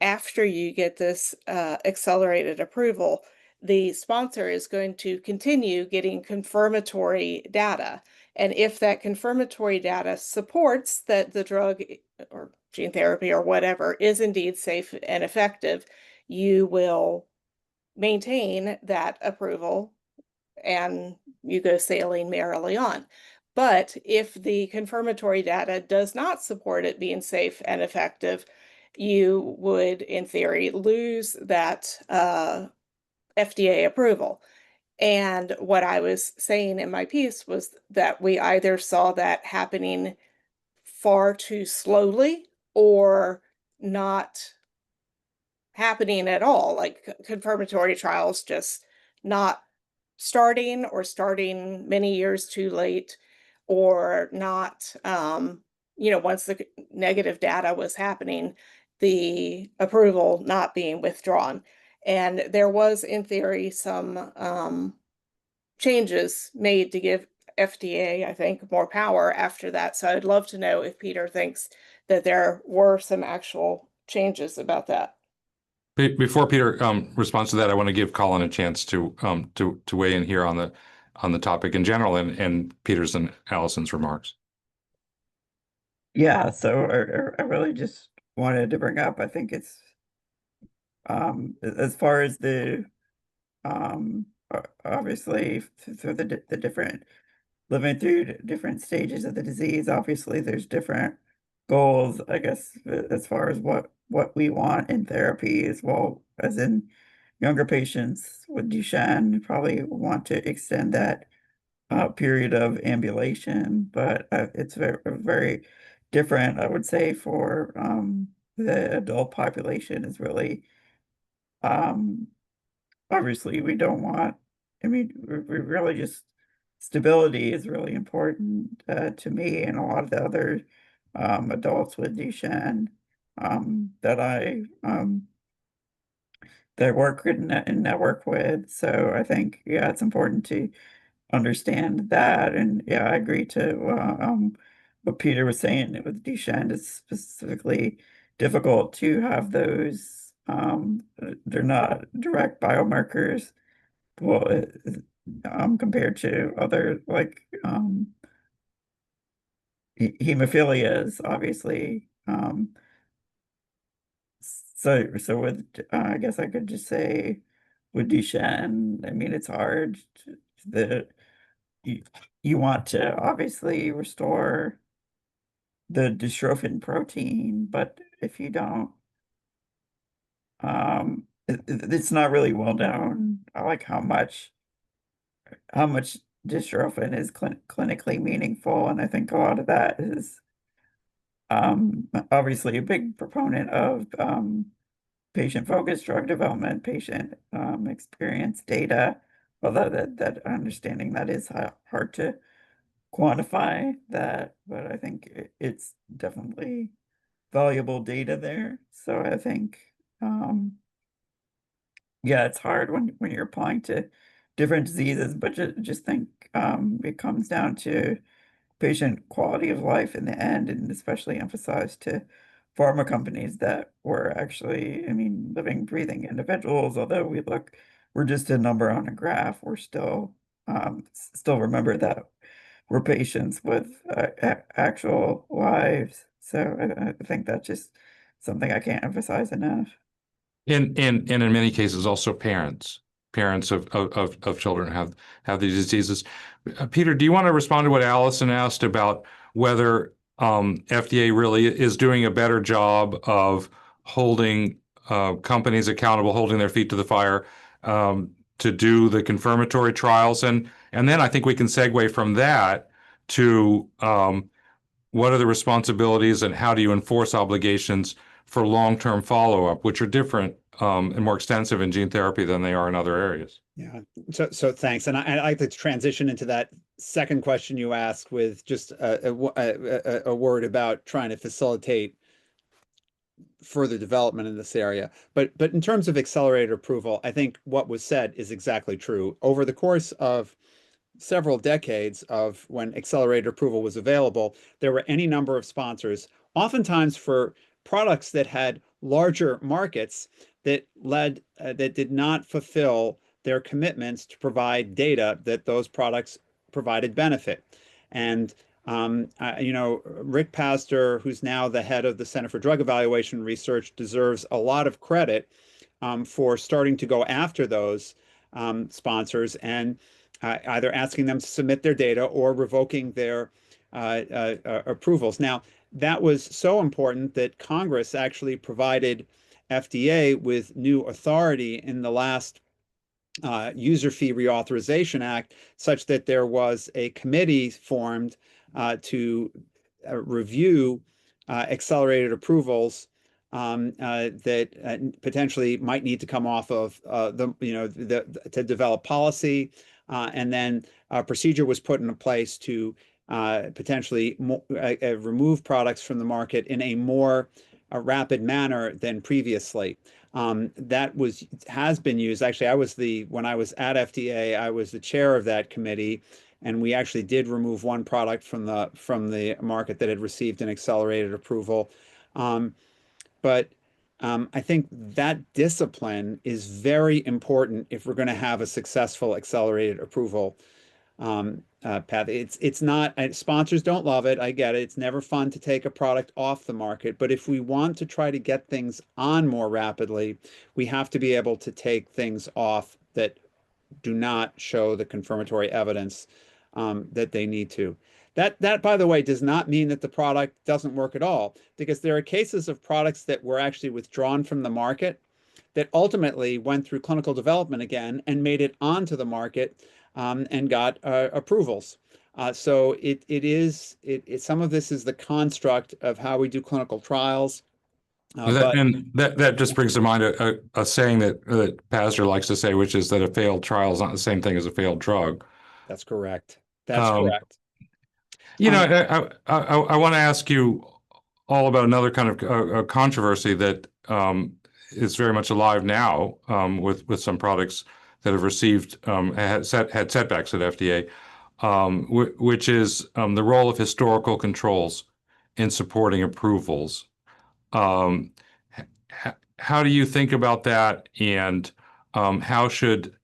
after you get this accelerated approval, the sponsor is going to continue getting confirmatory data. And if that confirmatory data supports that the drug or gene therapy or whatever is indeed safe and effective, you will maintain that approval and you go sailing merrily on. But if the confirmatory data does not support it being safe and effective, you would, in theory, lose that FDA approval. And what I was saying in my piece was that we either saw that happening far too slowly or not happening at all, like confirmatory trials just not starting or starting many years too late, or not, once the negative data was happening, the approval not being withdrawn. And there was, in theory, some changes made to give FDA, I think, more power after that. So I'd love to know if Peter thinks that there were some actual changes about that. Before Peter responds to that, I want to give Colin a chance to weigh in here on the topic in general and Peter's and Alison's remarks. Yeah, so I really just wanted to bring up, I think it's as far as the obviously through the different living through different stages of the disease, obviously there's different goals, I guess, as far as what we want in therapy, as well as in younger patients with Duchenne, probably want to extend that period of ambulation, but it's very different, I would say, for the adult population is really obviously we don't want, I mean, we really just, stability is really important to me and a lot of the other adults with Duchenne. that I work and network with. So I think, yeah, it's important to understand that. And yeah, I agree to what Peter was saying with Duchenne. It's specifically difficult to have those. They're not direct biomarkers. Well, compared to other like hemophilia is obviously. So with I guess I could just say with Duchenne, I mean it's hard. The you, you want to obviously restore the dystrophin protein, but if you don't, it's not really well known like how much dystrophin is clinically meaningful, and I think a lot of that is obviously a big proponent of patient-focused drug development, patient experience data, although that understanding that is hard to quantify that, but I think it's definitely valuable data there. So I think, yeah, it's hard when you're applying to different diseases, but just think it comes down to patient quality of life in the end, and especially emphasized to pharma companies that were actually, I mean, living, breathing individuals. Although we're just a number on a graph, we're still remember that we're patients with actual lives. So I think that's just something I can't emphasize enough. And in many cases, also parents of children have these diseases. Peter, do you want to respond to what Alison asked about whether FDA really is doing a better job of holding companies accountable, holding their feet to the fire to do the confirmatory trials? And then I think we can segue from that to what are the responsibilities and how do you enforce obligations for long-term follow-up, which are different and more extensive in gene therapy than they are in other areas. Yeah. So thanks. And I'd like to transition into that second question you asked with just a word about trying to facilitate further development in this area. But in terms of accelerated approval, I think what was said is exactly true. Over the course of several decades of when accelerated approval was available, there were any number of sponsors, oftentimes for products that had larger markets that did not fulfill their commitments to provide data that those products provided benefit. And Rick Pastor, who's now the head of the Center for Drug Evaluation Research, deserves a lot of credit for starting to go after those sponsors and either asking them to submit their data or revoking their approvals. Now, that was so important that Congress actually provided FDA with new authority in the last User Fee Reauthorization Act, such that there was a committee formed to review accelerated approvals that potentially might need to come off of to develop policy, and then a procedure was put into place to potentially remove products from the market in a more rapid manner than previously. That has been used. Actually, when I was at FDA, I was the chair of that committee, and we actually did remove one product from the market that had received an accelerated approval. But I think that discipline is very important if we're going to have a successful accelerated approval path. It's not, sponsors don't love it. I get it. It's never fun to take a product off the market. But if we want to try to get things on more rapidly, we have to be able to take things off that do not show the confirmatory evidence that they need to. That, by the way, does not mean that the product doesn't work at all, because there are cases of products that were actually withdrawn from the market that ultimately went through clinical development again and made it onto the market and got approvals. So some of this is the construct of how we do clinical trials. That just brings to mind a saying that Pastor likes to say, which is that a failed trial is not the same thing as a failed drug. That's correct. That's correct. I want to ask you all about another kind of controversy that is very much alive now with some products that have received had setbacks at FDA, which is the role of historical controls in supporting approvals. How do you think about that, and how should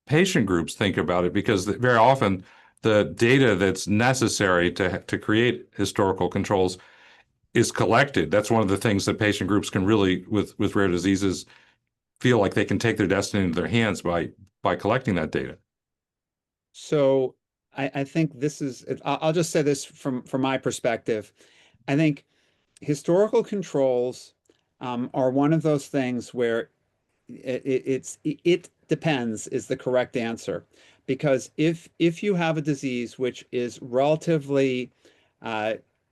patient groups think about it? Because very often the data that's necessary to create historical controls is collected. That's one of the things that patient groups can really, with rare diseases, feel like they can take their destiny into their hands by collecting that data. So I think this is, I'll just say this from my perspective. I think historical controls are one of those things where it depends is the correct answer. Because if you have a disease which is relatively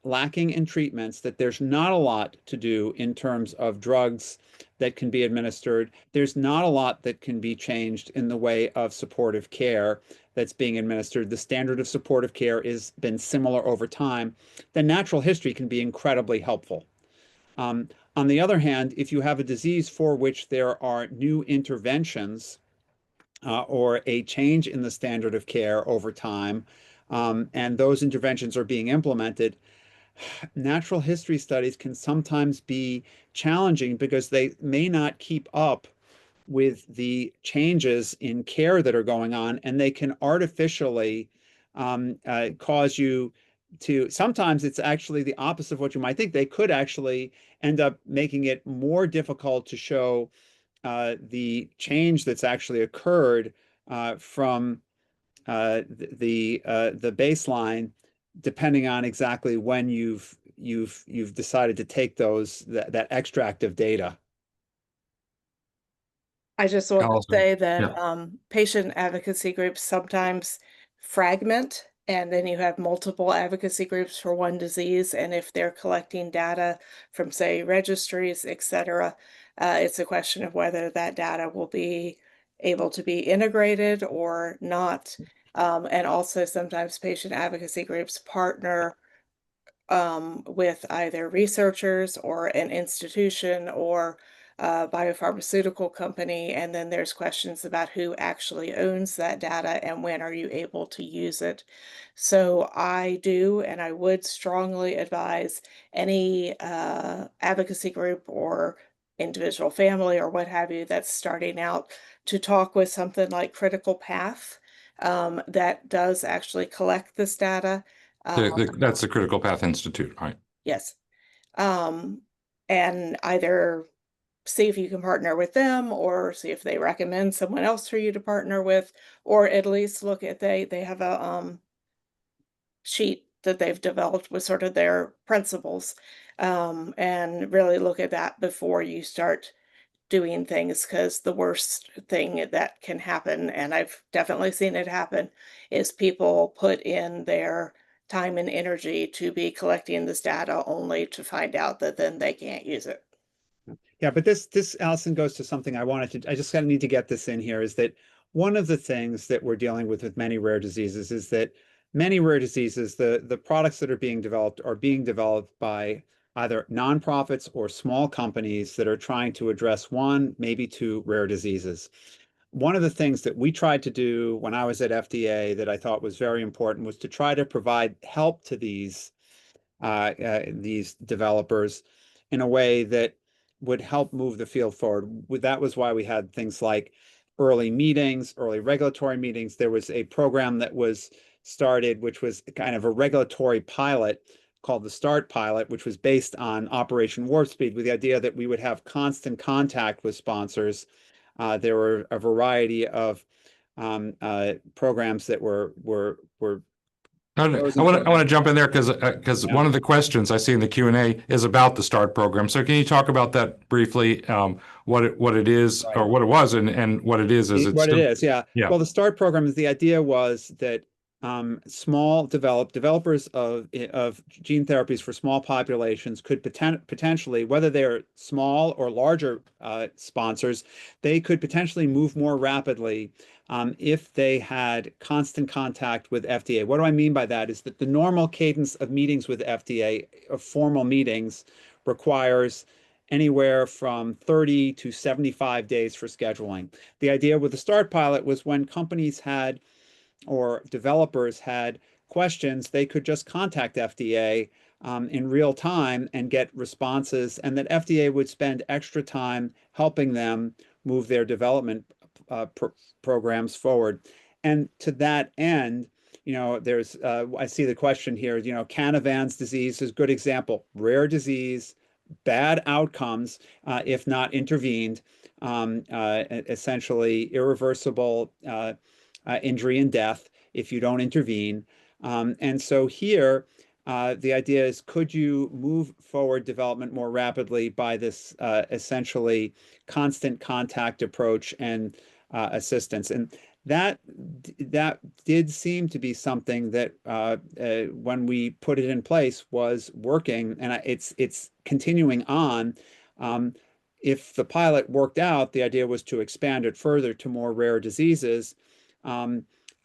lacking in treatments, that there's not a lot to do in terms of drugs that can be administered, there's not a lot that can be changed in the way of supportive care that's being administered, the standard of supportive care has been similar over time, then natural history can be incredibly helpful. On the other hand, if you have a disease for which there are new interventions or a change in the standard of care over time, and those interventions are being implemented, natural history studies can sometimes be challenging because they may not keep up with the changes in care that are going on, and they can artificially cause you to, sometimes it's actually the opposite of what you might think. They could actually end up making it more difficult to show the change that's actually occurred from the baseline, depending on exactly when you've decided to take that extract of data. I just want to Alison. say that Yeah. patient advocacy groups sometimes fragment, and then you have multiple advocacy groups for one disease. And if they're collecting data from, say, registries, et cetera, it's a question of whether that data will be able to be integrated or not. And also sometimes patient advocacy groups partner with either researchers or an institution or a biopharmaceutical company, and then there's questions about who actually owns that data and when are you able to use it. So I do, and I would strongly advise any advocacy group or individual family or what have you that's starting out to talk with something like Critical Path that does actually collect this data. That's the Critical Path Institute, right? Yes. And either see if you can partner with them or see if they recommend someone else for you to partner with, or at least look at they have a sheet that they've developed with sort of their principles, and really look at that before you start doing things, because the worst thing that can happen, and I've definitely seen it happen, is people put in their time and energy to be collecting this data only to find out that then they can't use it. Yeah, but this Alison goes to something I just need to get this in here, is that one of the things that we're dealing with many rare diseases is that many rare diseases, the products that are being developed by either nonprofits or small companies that are trying to address one, maybe two rare diseases. One of the things that we tried to do when I was at FDA that I thought was very important was to try to provide help to these developers in a way that would help move the field forward. That was why we had things like early meetings, early regulatory meetings. There was a program that was started, which was kind of a regulatory pilot called the START pilot, which was based on Operation Warp Speed, with the idea that we would have constant contact with sponsors. There were a variety of programs that were I want to jump in there because one of the questions I see in the Q&A is about the START program. So can you talk about that briefly? What it is, or what it was, and what it is as it's what it is? Yeah. Yeah. Well, the START program is, the idea was that small developers of gene therapies for small populations could potentially, whether they're small or larger sponsors, they could potentially move more rapidly if they had constant contact with FDA. What do I mean by that? Is that the normal cadence of meetings with FDA, of formal meetings, requires anywhere from 30 to 75 days for scheduling. The idea with the START pilot was when companies had, or developers had questions, they could just contact FDA in real time and get responses, and that FDA would spend extra time helping them move their development programs forward. And to that end, there's, I see the question here, Canavan's disease is a good example. Rare disease, bad outcomes if not intervened, essentially irreversible injury and death if you don't intervene. And so here, the idea is, could you move forward development more rapidly by this essentially constant contact approach and assistance? And that did seem to be something that when we put it in place was working, and it's continuing on. If the pilot worked out, the idea was to expand it further to more rare diseases.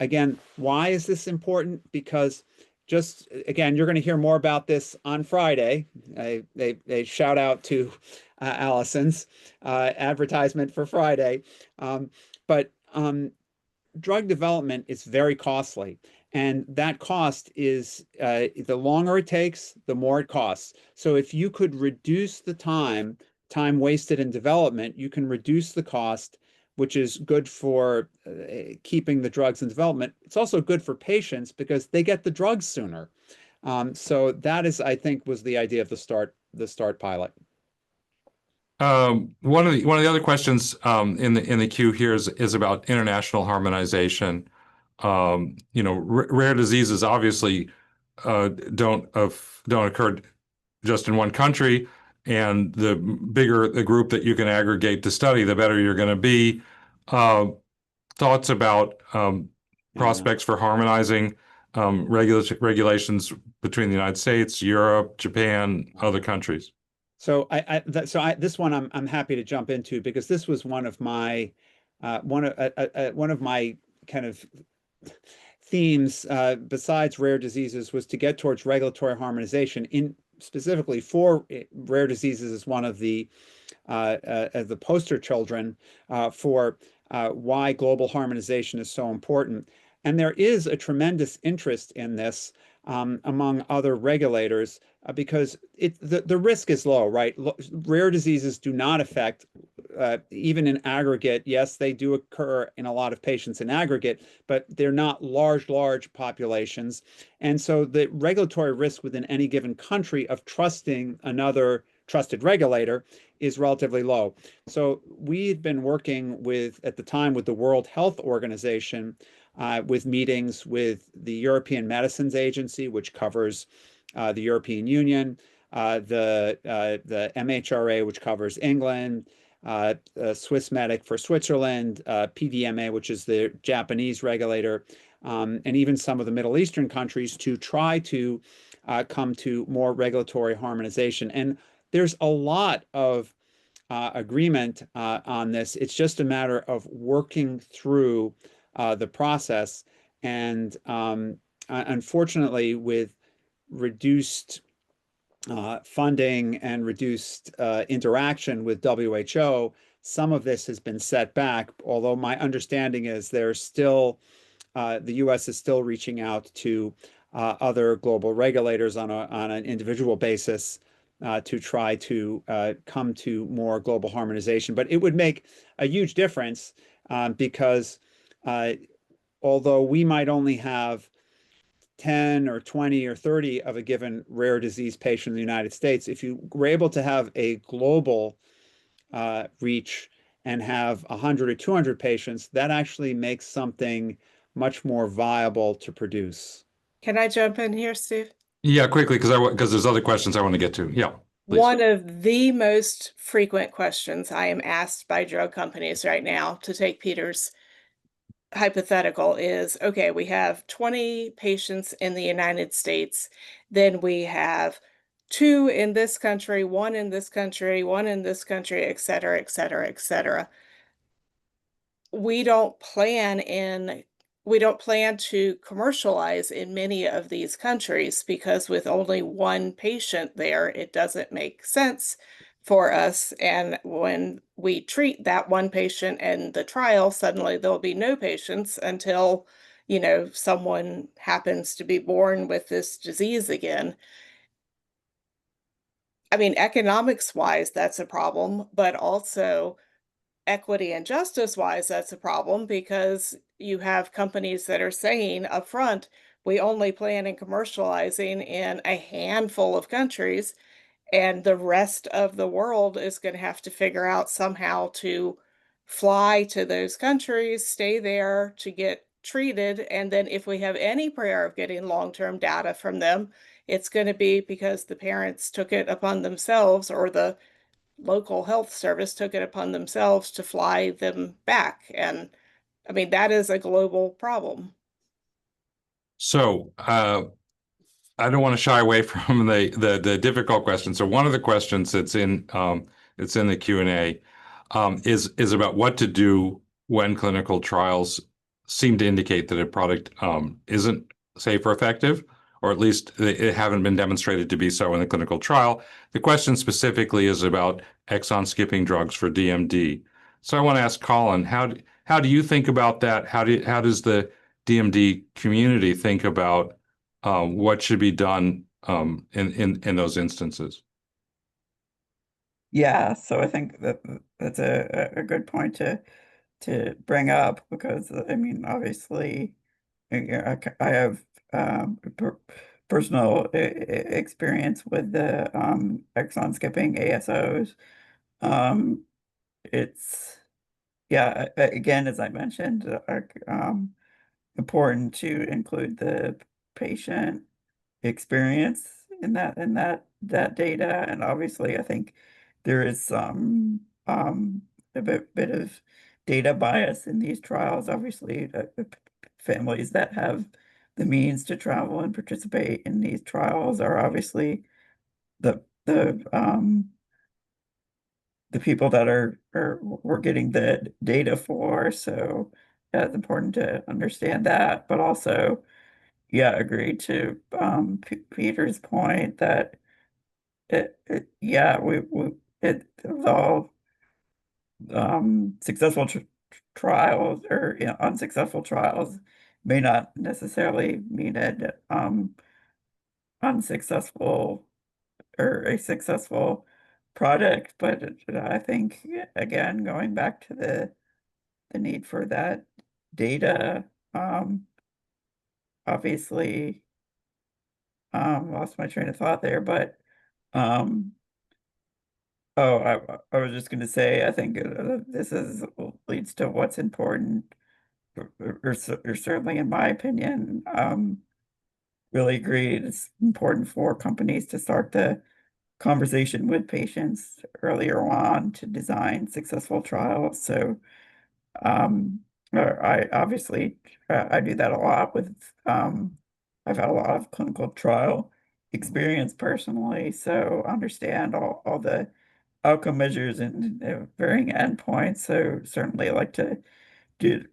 Again, why is this important? Because just, again, you're going to hear more about this on Friday. They shout out to Alison's advertisement for Friday. But drug development is very costly. And that cost is, the longer it takes, the more it costs. So if you could reduce the time wasted in development, you can reduce the cost, which is good for keeping the drugs in development. It's also good for patients because they get the drugs sooner. So that is, I think, was the idea of the START pilot. One of the other questions in the queue here is about international harmonization. Rare diseases obviously don't occur just in one country, and the bigger the group that you can aggregate to study, the better you're going to be. Thoughts about prospects for harmonizing regulations between the United States, Europe, Japan, other countries? So this one I'm happy to jump into, because this was one of my kind of themes besides rare diseases, was to get towards regulatory harmonization, in specifically for rare diseases as one of the poster children for why global harmonization is so important. And there is a tremendous interest in this among other regulators because the risk is low, right? Rare diseases do not affect, even in aggregate. Yes, they do occur in a lot of patients in aggregate, but they're not large populations. And so the regulatory risk within any given country of trusting another trusted regulator is relatively low. So we'd been working at the time with the World Health Organization, with meetings with the European Medicines Agency, which covers the European Union, the MHRA, which covers England, Swissmedic for Switzerland, PDMA, which is the Japanese regulator, and even some of the Middle Eastern countries, to try to come to more regulatory harmonization. And there's a lot of agreement on this. It's just a matter of working through the process. And unfortunately, with reduced funding and reduced interaction with WHO, some of this has been set back, although my understanding is there's still, the US is still reaching out to other global regulators on an individual basis to try to come to more global harmonization. But it would make a huge difference because although we might only have 10 or 20 or 30 of a given rare disease patient in the United States, if you were able to have a global reach and have 100 or 200 patients, that actually makes something much more viable to produce. Can I jump in here, Steve? Yeah, quickly, because there's other questions I want to get to. Yeah, please. One of the most frequent questions I am asked by drug companies right now, to take Peter's hypothetical, is, okay, we have 20 patients in the United States, then we have 2 in this country, 1 in this country, 1 in this country, et cetera, et cetera, et cetera. we don't plan to commercialize in many of these countries because with only one patient there, it doesn't make sense for us. And when we treat that one patient in the trial, suddenly there'll be no patients until, someone happens to be born with this disease again. I mean, economics wise, that's a problem, but also equity and justice wise, that's a problem because you have companies that are saying upfront, we only plan in commercializing in a handful of countries, and the rest of the world is going to have to figure out somehow to fly to those countries, stay there to get treated. And then if we have any prayer of getting long-term data from them, it's going to be because the parents took it upon themselves or the local health service took it upon themselves to fly them back. And I mean, that is a global problem. So I don't want to shy away from the difficult question. So one of the questions that's in the Q&A is about what to do when clinical trials seem to indicate that a product isn't safe or effective, or at least it haven't been demonstrated to be so in the clinical trial. The question specifically is about exon skipping drugs for DMD. So I want to ask Colin, how do you think about that? How does the DMD community think about what should be done in those instances? Yeah, so I think that's a good point to bring up because I mean, obviously, I have personal experience with the exon skipping ASOs. It's yeah, again, as I mentioned, important to include the patient experience in that data. And obviously, I think there is some a bit of data bias in these trials. Obviously, families that have the means to travel and participate in these trials are obviously the people that we're getting the data for. So yeah, it's important to understand that, but also, yeah, agree to Peter's point that yeah, it was all successful trials or unsuccessful trials may not necessarily mean it unsuccessful or a successful product, but I think again, going back to the need for that data, obviously, lost my train of thought there, but oh, I was just going to say, I think this leads to what's important, or certainly in my opinion, really agree. It's important for companies to start the conversation with patients earlier on to design successful trials. So I obviously I do that a lot with I've had a lot of clinical trial experience personally, so understand all the outcome measures and varying endpoints. So certainly like to do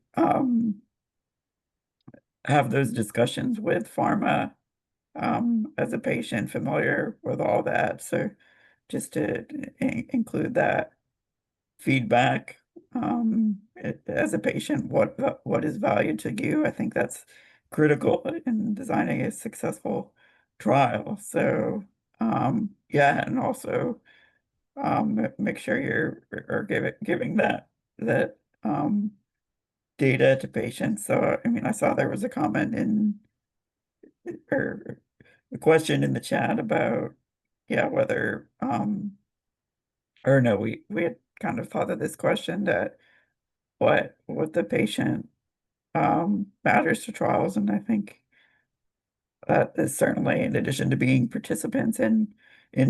have those discussions with pharma as a patient familiar with all that. So just to include that feedback as a patient, what is valued to you. I think that's critical in designing a successful trial. So yeah, and also make sure you're giving that data to patients. So I mean, I saw there was a comment or a question in the chat about whether or no, we had kind of thought of this question that what the patient matters to trials, and I think that is certainly, in addition to being participants in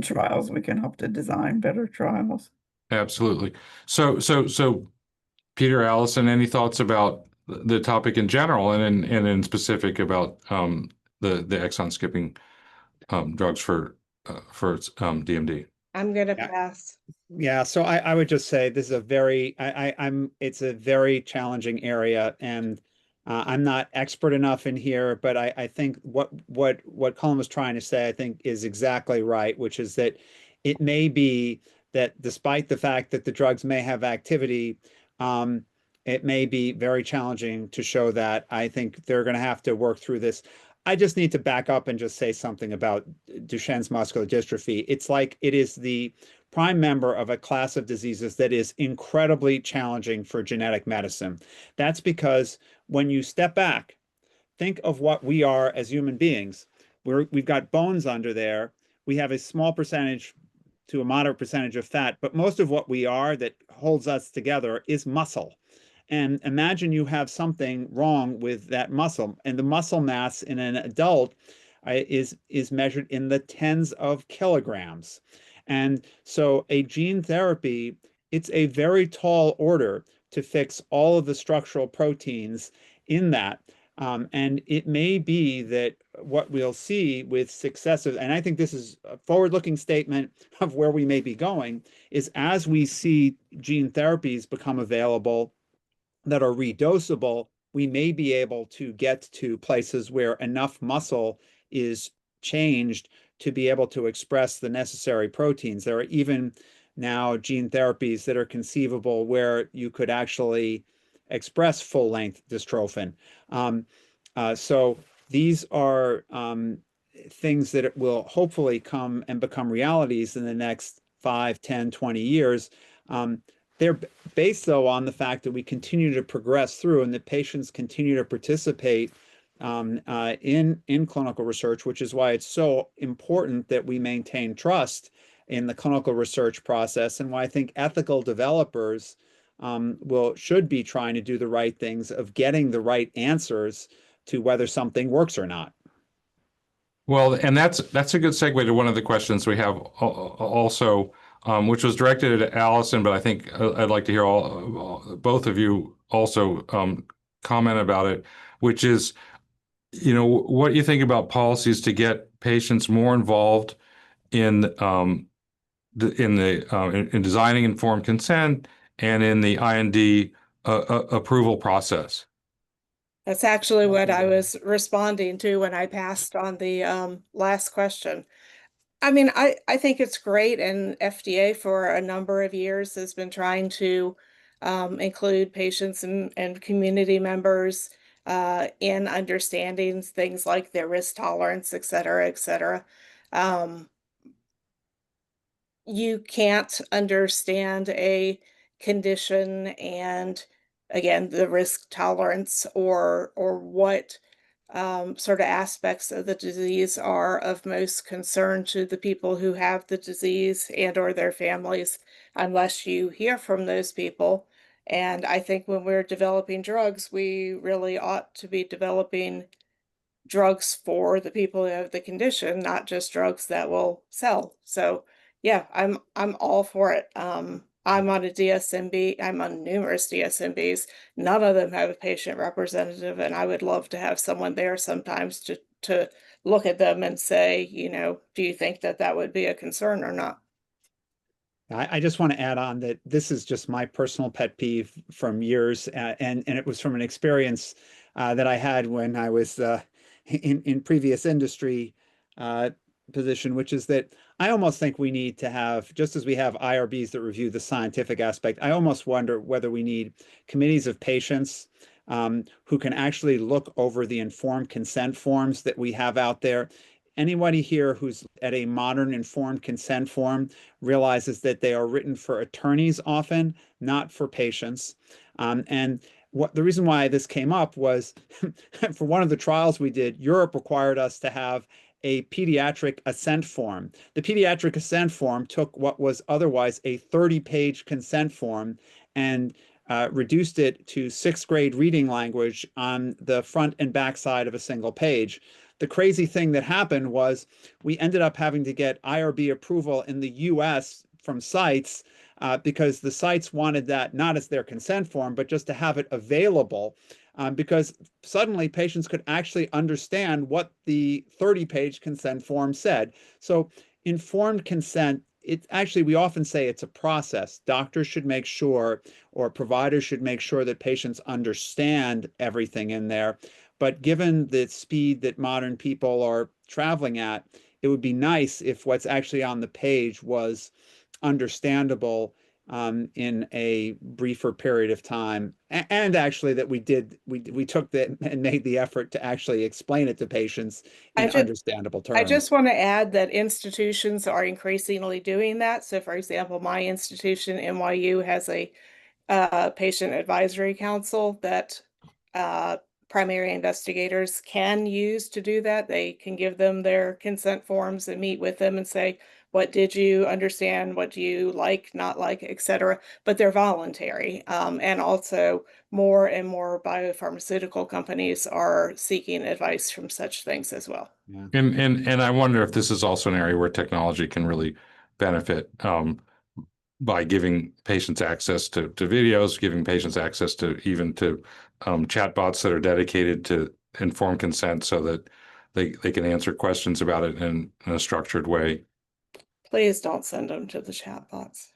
trials, we can help to design better trials. Absolutely. So Peter, Alison, any thoughts about the topic in general and in specific about the exon skipping drugs for DMD? I'm gonna Yeah. pass. Yeah, so I would just say this is a very it's a very challenging area, and I'm not expert enough in here, but I think what Colin was trying to say, I think, is exactly right, which is that it may be that despite the fact that the drugs may have activity, it may be very challenging to show that. I think they're going to have to work through this. I just need to back up and just say something about Duchenne's muscular dystrophy. It's like it is the prime member of a class of diseases that is incredibly challenging for genetic medicine. That's because when you step back, think of what we are as human beings. We've got bones under there. We have a small percentage to a moderate percentage of fat, but most of what we are that holds us together is muscle. And imagine you have something wrong with that muscle, and the muscle mass in an adult is measured in the tens of kilograms. And so a gene therapy, it's a very tall order to fix all of the structural proteins in that. And it may be that what we'll see with successive, and I think this is a forward-looking statement of where we may be going, is as we see gene therapies become available that are redosable, we may be able to get to places where enough muscle is changed to be able to express the necessary proteins. There are even now gene therapies that are conceivable where you could actually express full-length dystrophin. So these are things that will hopefully come and become realities in the next 5, 10, 20 years. They're based, though, on the fact that we continue to progress through and that patients continue to participate in clinical research, which is why it's so important that we maintain trust in the clinical research process, and why I think ethical developers should be trying to do the right things of getting the right answers to whether something works or not. Well, and that's a good segue to one of the questions we have also, which was directed at Alison, but I think I'd like to hear both of you also comment about it, which is, what you think about policies to get patients more involved in designing informed consent and in the IND approval process. That's actually what I was responding to when I passed on the last question. I mean, I think it's great, and FDA for a number of years has been trying to include patients and community members in understanding things like their risk tolerance, et cetera, et cetera. You can't understand a condition and, again, the risk tolerance or what sort of aspects of the disease are of most concern to the people who have the disease and or their families unless you hear from those people. And I think when we're developing drugs, we really ought to be developing drugs for the people who have the condition, not just drugs that will sell. So yeah, I'm all for it. I'm on a DSMB. I'm on numerous DSMBs. None of them have a patient representative, and I would love to have someone there sometimes to look at them and say, do you think that that would be a concern or not? I just want to add on that this is just my personal pet peeve from years, and it was from an experience that I had when I was in previous industry position, which is that I almost think we need to have, just as we have IRBs that review the scientific aspect, I almost wonder whether we need committees of patients who can actually look over the informed consent forms that we have out there. Anybody here who's at a modern informed consent form realizes that they are written for attorneys often, not for patients. And the reason why this came up was for one of the trials we did, Europe required us to have a pediatric assent form. The pediatric assent form took what was otherwise a 30-page consent form and reduced it to 6th grade reading language on the front and back side of a single page. The crazy thing that happened was we ended up having to get IRB approval in the US from sites because the sites wanted that not as their consent form, but just to have it available because suddenly patients could actually understand what the 30-page consent form said. So informed consent it's actually, we often say it's a process. Doctors should make sure, or providers should make sure that patients understand everything in there. But given the speed that modern people are traveling at, it would be nice if what's actually on the page was understandable in a briefer period of time, and actually that we took that and made the effort to actually explain it to patients in understandable I terms. just want to add that institutions are increasingly doing that. So, for example, my institution, NYU, has a patient advisory council that primary investigators can use to do that. They can give them their consent forms and meet with them and say, what did you understand? What do you like, not like, etc. But they're voluntary. And also more and more biopharmaceutical companies are seeking advice from such things as well. Yeah. And I wonder if this is also an area where technology can really benefit by giving patients access to videos, giving patients access to even to chatbots that are dedicated to informed consent so that they can answer questions about it in a structured way. Please don't send them to the chatbots.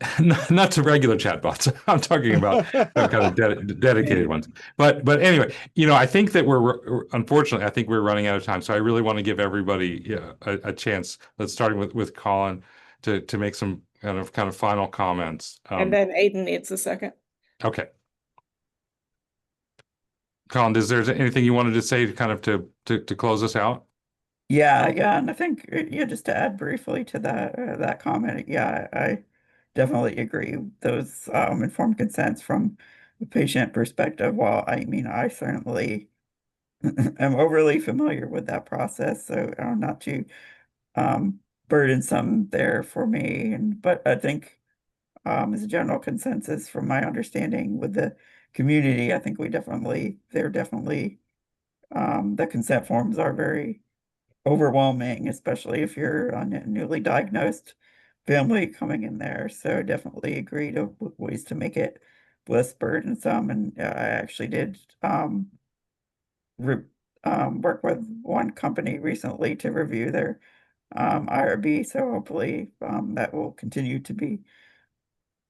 Not to regular chatbots. I'm talking about kind of dedicated ones. But anyway, I think that unfortunately, I think we're running out of time. So I really want to give everybody a chance. Let's start with Colin to make some kind of final comments. And then Aiden needs a second. Okay. Colin, is there anything you wanted to say to kind of to close us out? Yeah, and I think just to add briefly to that comment, I definitely agree. Those informed consents from the patient perspective. While I certainly am overly familiar with that process, so not too burdensome there for me. But I think as a general consensus from my understanding with the community, I think they're definitely the consent forms are very overwhelming, especially if you're a newly diagnosed family coming in there. So definitely agree to ways to make it less burdensome. And I actually did work with one company recently to review their IRB. So hopefully that will continue to be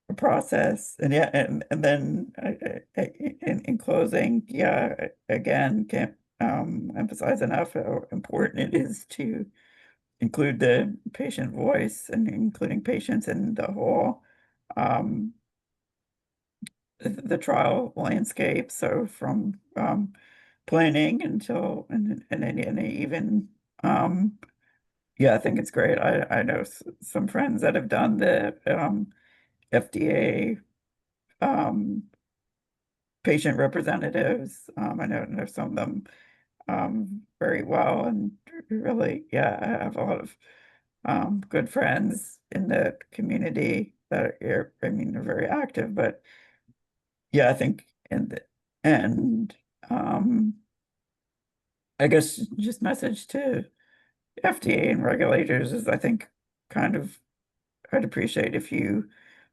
a process. And and then in closing, again, can't emphasize enough how important it is to include the patient voice and including patients in the whole the trial landscape. So from planning until and even I think it's great. I know some friends that have done the FDA patient representatives. I know some of them very well, and really, I have a lot of good friends in the community that are, are very active. But I think in the end, I guess just message to FDA and regulators is, I think, kind of, I'd appreciate if you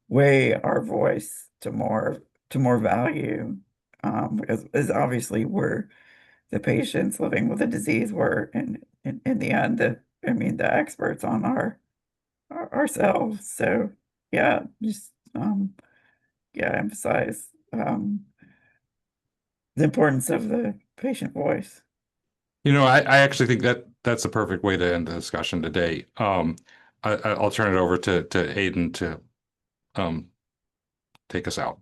weigh our voice to more value, as obviously we're the patients living with a disease. We're in the end the experts on ourselves. So just emphasize the importance of the patient voice. I actually think that's a perfect way to end the discussion today. I'll turn it over to Aiden to take us out.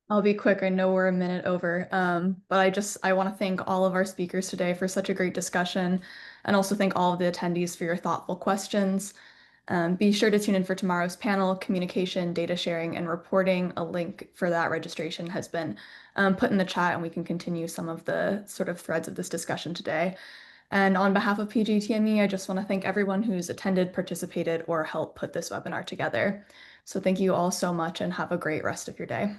I'll be quick. I know we're a minute over, but I want to thank all of our speakers today for such a great discussion, and also thank all of the attendees for your thoughtful questions. Be sure to tune in for tomorrow's panel, Communication, Data Sharing, and Reporting. A link for that registration has been put in the chat, and we can continue some of the sort of threads of this discussion today. And on behalf of PGTME, I just want to thank everyone who's attended, participated, or helped put this webinar together. So thank you all so much, and have a great rest of your day.